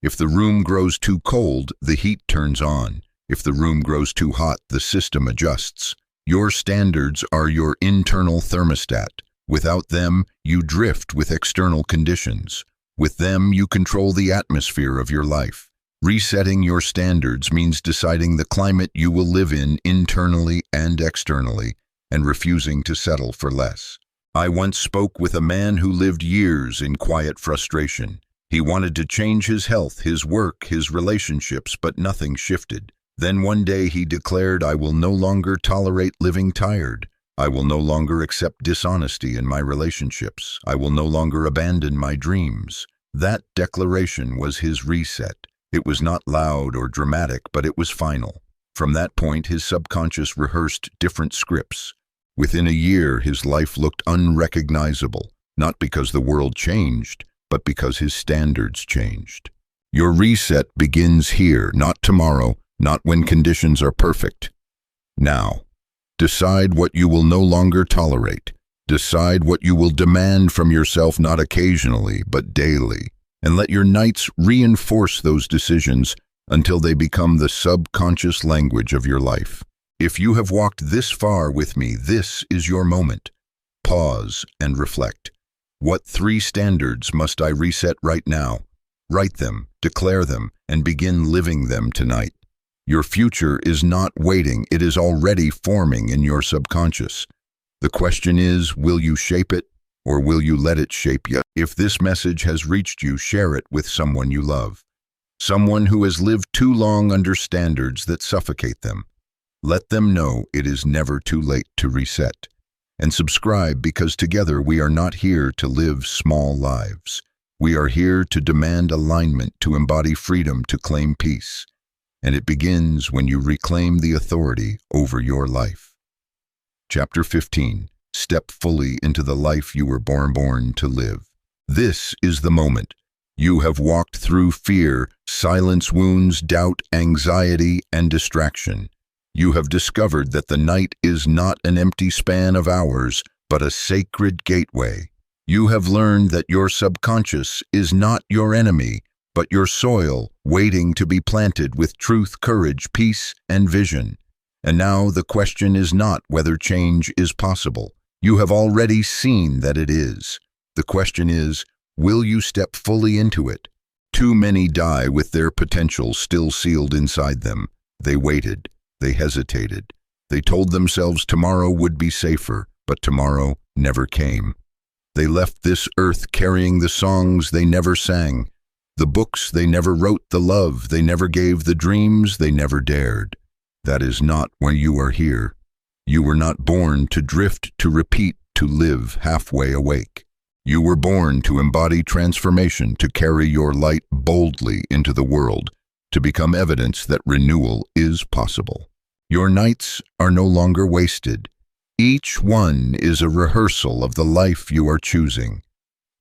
If the room grows too cold, the heat turns on. If the room grows too hot, the system adjusts. Your standards are your internal thermostat. Without them, you drift with external conditions. With them, you control the atmosphere of your life. Resetting your standards means deciding the climate you will live in internally and externally, and refusing to settle for less. I once spoke with a man who lived years in quiet frustration. He wanted to change his health, his work, his relationships, but nothing shifted. Then one day he declared, "I will no longer tolerate living tired. I will no longer accept dishonesty in my relationships. I will no longer abandon my dreams." That declaration was his reset. It was not loud or dramatic, but it was final. From that point, his subconscious rehearsed different scripts. Within a year, his life looked unrecognizable, not because the world changed, but because his standards changed. Your reset begins here, not tomorrow, not when conditions are perfect. Now, decide what you will no longer tolerate. Decide what you will demand from yourself not occasionally, but daily. And let your nights reinforce those decisions until they become the subconscious language of your life. If you have walked this far with me, this is your moment. Pause and reflect. What 3 standards must I reset right now? Write them, declare them, and begin living them tonight. Your future is not waiting, it is already forming in your subconscious. The question is, will you shape it, or will you let it shape you? If this message has reached you, share it with someone you love. Someone who has lived too long under standards that suffocate them. Let them know it is never too late to reset. And subscribe, because together we are not here to live small lives. We are here to demand alignment, to embody freedom, to claim peace. and it begins when you reclaim the authority over your life. Chapter 15. Step fully into the life you were born to live. This is the moment. You have walked through fear, silence wounds, doubt, anxiety, and distraction. You have discovered that the night is not an empty span of hours, but a sacred gateway. You have learned that your subconscious is not your enemy, but your soil waiting to be planted with truth, courage, peace, and vision. And now the question is not whether change is possible. You have already seen that it is. The question is, will you step fully into it? Too many die with their potential still sealed inside them. They waited. They hesitated. They told themselves tomorrow would be safer, but tomorrow never came. They left this earth carrying the songs they never sang, the books they never wrote, the love they never gave, the dreams they never dared. That is not why you are here. You were not born to drift, to repeat, to live halfway awake. You were born to embody transformation, to carry your light boldly into the world, to become evidence that renewal is possible. Your nights are no longer wasted. Each one is a rehearsal of the life you are choosing.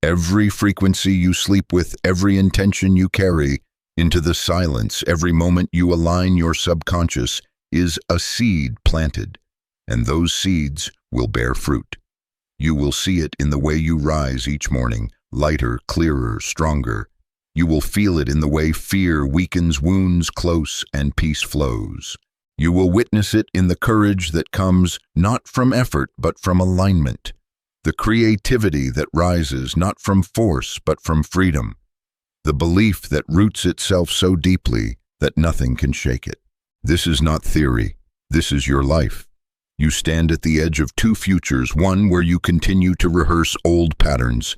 Every frequency you sleep with, every intention you carry into the silence, every moment you align your subconscious is a seed planted, and those seeds will bear fruit. You will see it in the way you rise each morning, lighter, clearer, stronger. You will feel it in the way fear weakens, wounds close, and peace flows. You will witness it in the courage that comes not from effort but from alignment, the creativity that rises not from force but from freedom, the belief that roots itself so deeply that nothing can shake it. This is not theory. This is your life. You stand at the edge of two futures, one where you continue to rehearse old patterns,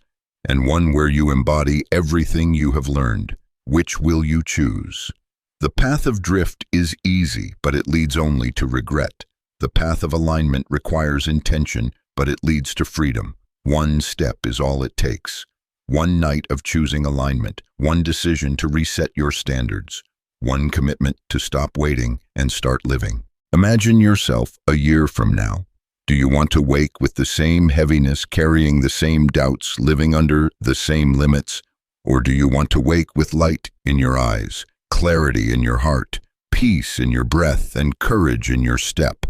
and one where you embody everything you have learned. Which will you choose? The path of drift is easy, but it leads only to regret. The path of alignment requires intention, but it leads to freedom. One step is all it takes. One night of choosing alignment, one decision to reset your standards, one commitment to stop waiting and start living. Imagine yourself a year from now. Do you want to wake with the same heaviness, carrying the same doubts, living under the same limits? Or do you want to wake with light in your eyes, clarity in your heart, peace in your breath, and courage in your step?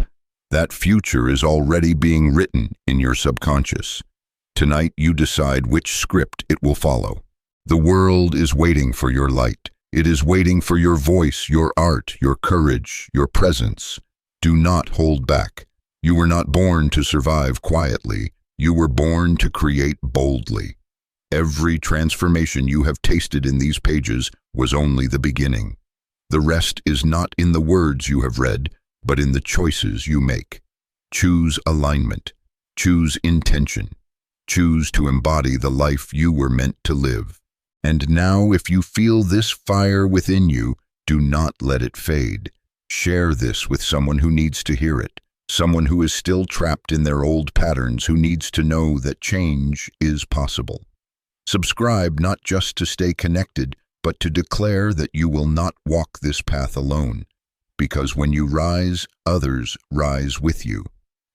That future is already being written in your subconscious. Tonight you decide which script it will follow. The world is waiting for your light. It is waiting for your voice, your art, your courage, your presence. Do not hold back. You were not born to survive quietly. You were born to create boldly. Every transformation you have tasted in these pages was only the beginning. The rest is not in the words you have read, but in the choices you make. Choose alignment. Choose intention. Choose to embody the life you were meant to live. And now, if you feel this fire within you, do not let it fade. Share this with someone who needs to hear it, someone who is still trapped in their old patterns, who needs to know that change is possible. Subscribe not just to stay connected, but to declare that you will not walk this path alone. Because when you rise, others rise with you.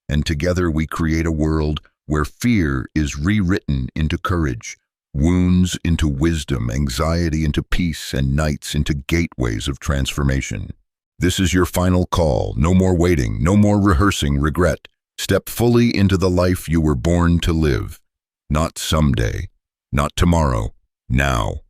And together we create a world where fear is rewritten into courage, wounds into wisdom, anxiety into peace, and nights into gateways of transformation. This is your final call. No more waiting, no more rehearsing regret. Step fully into the life you were born to live. Not someday, not tomorrow, now.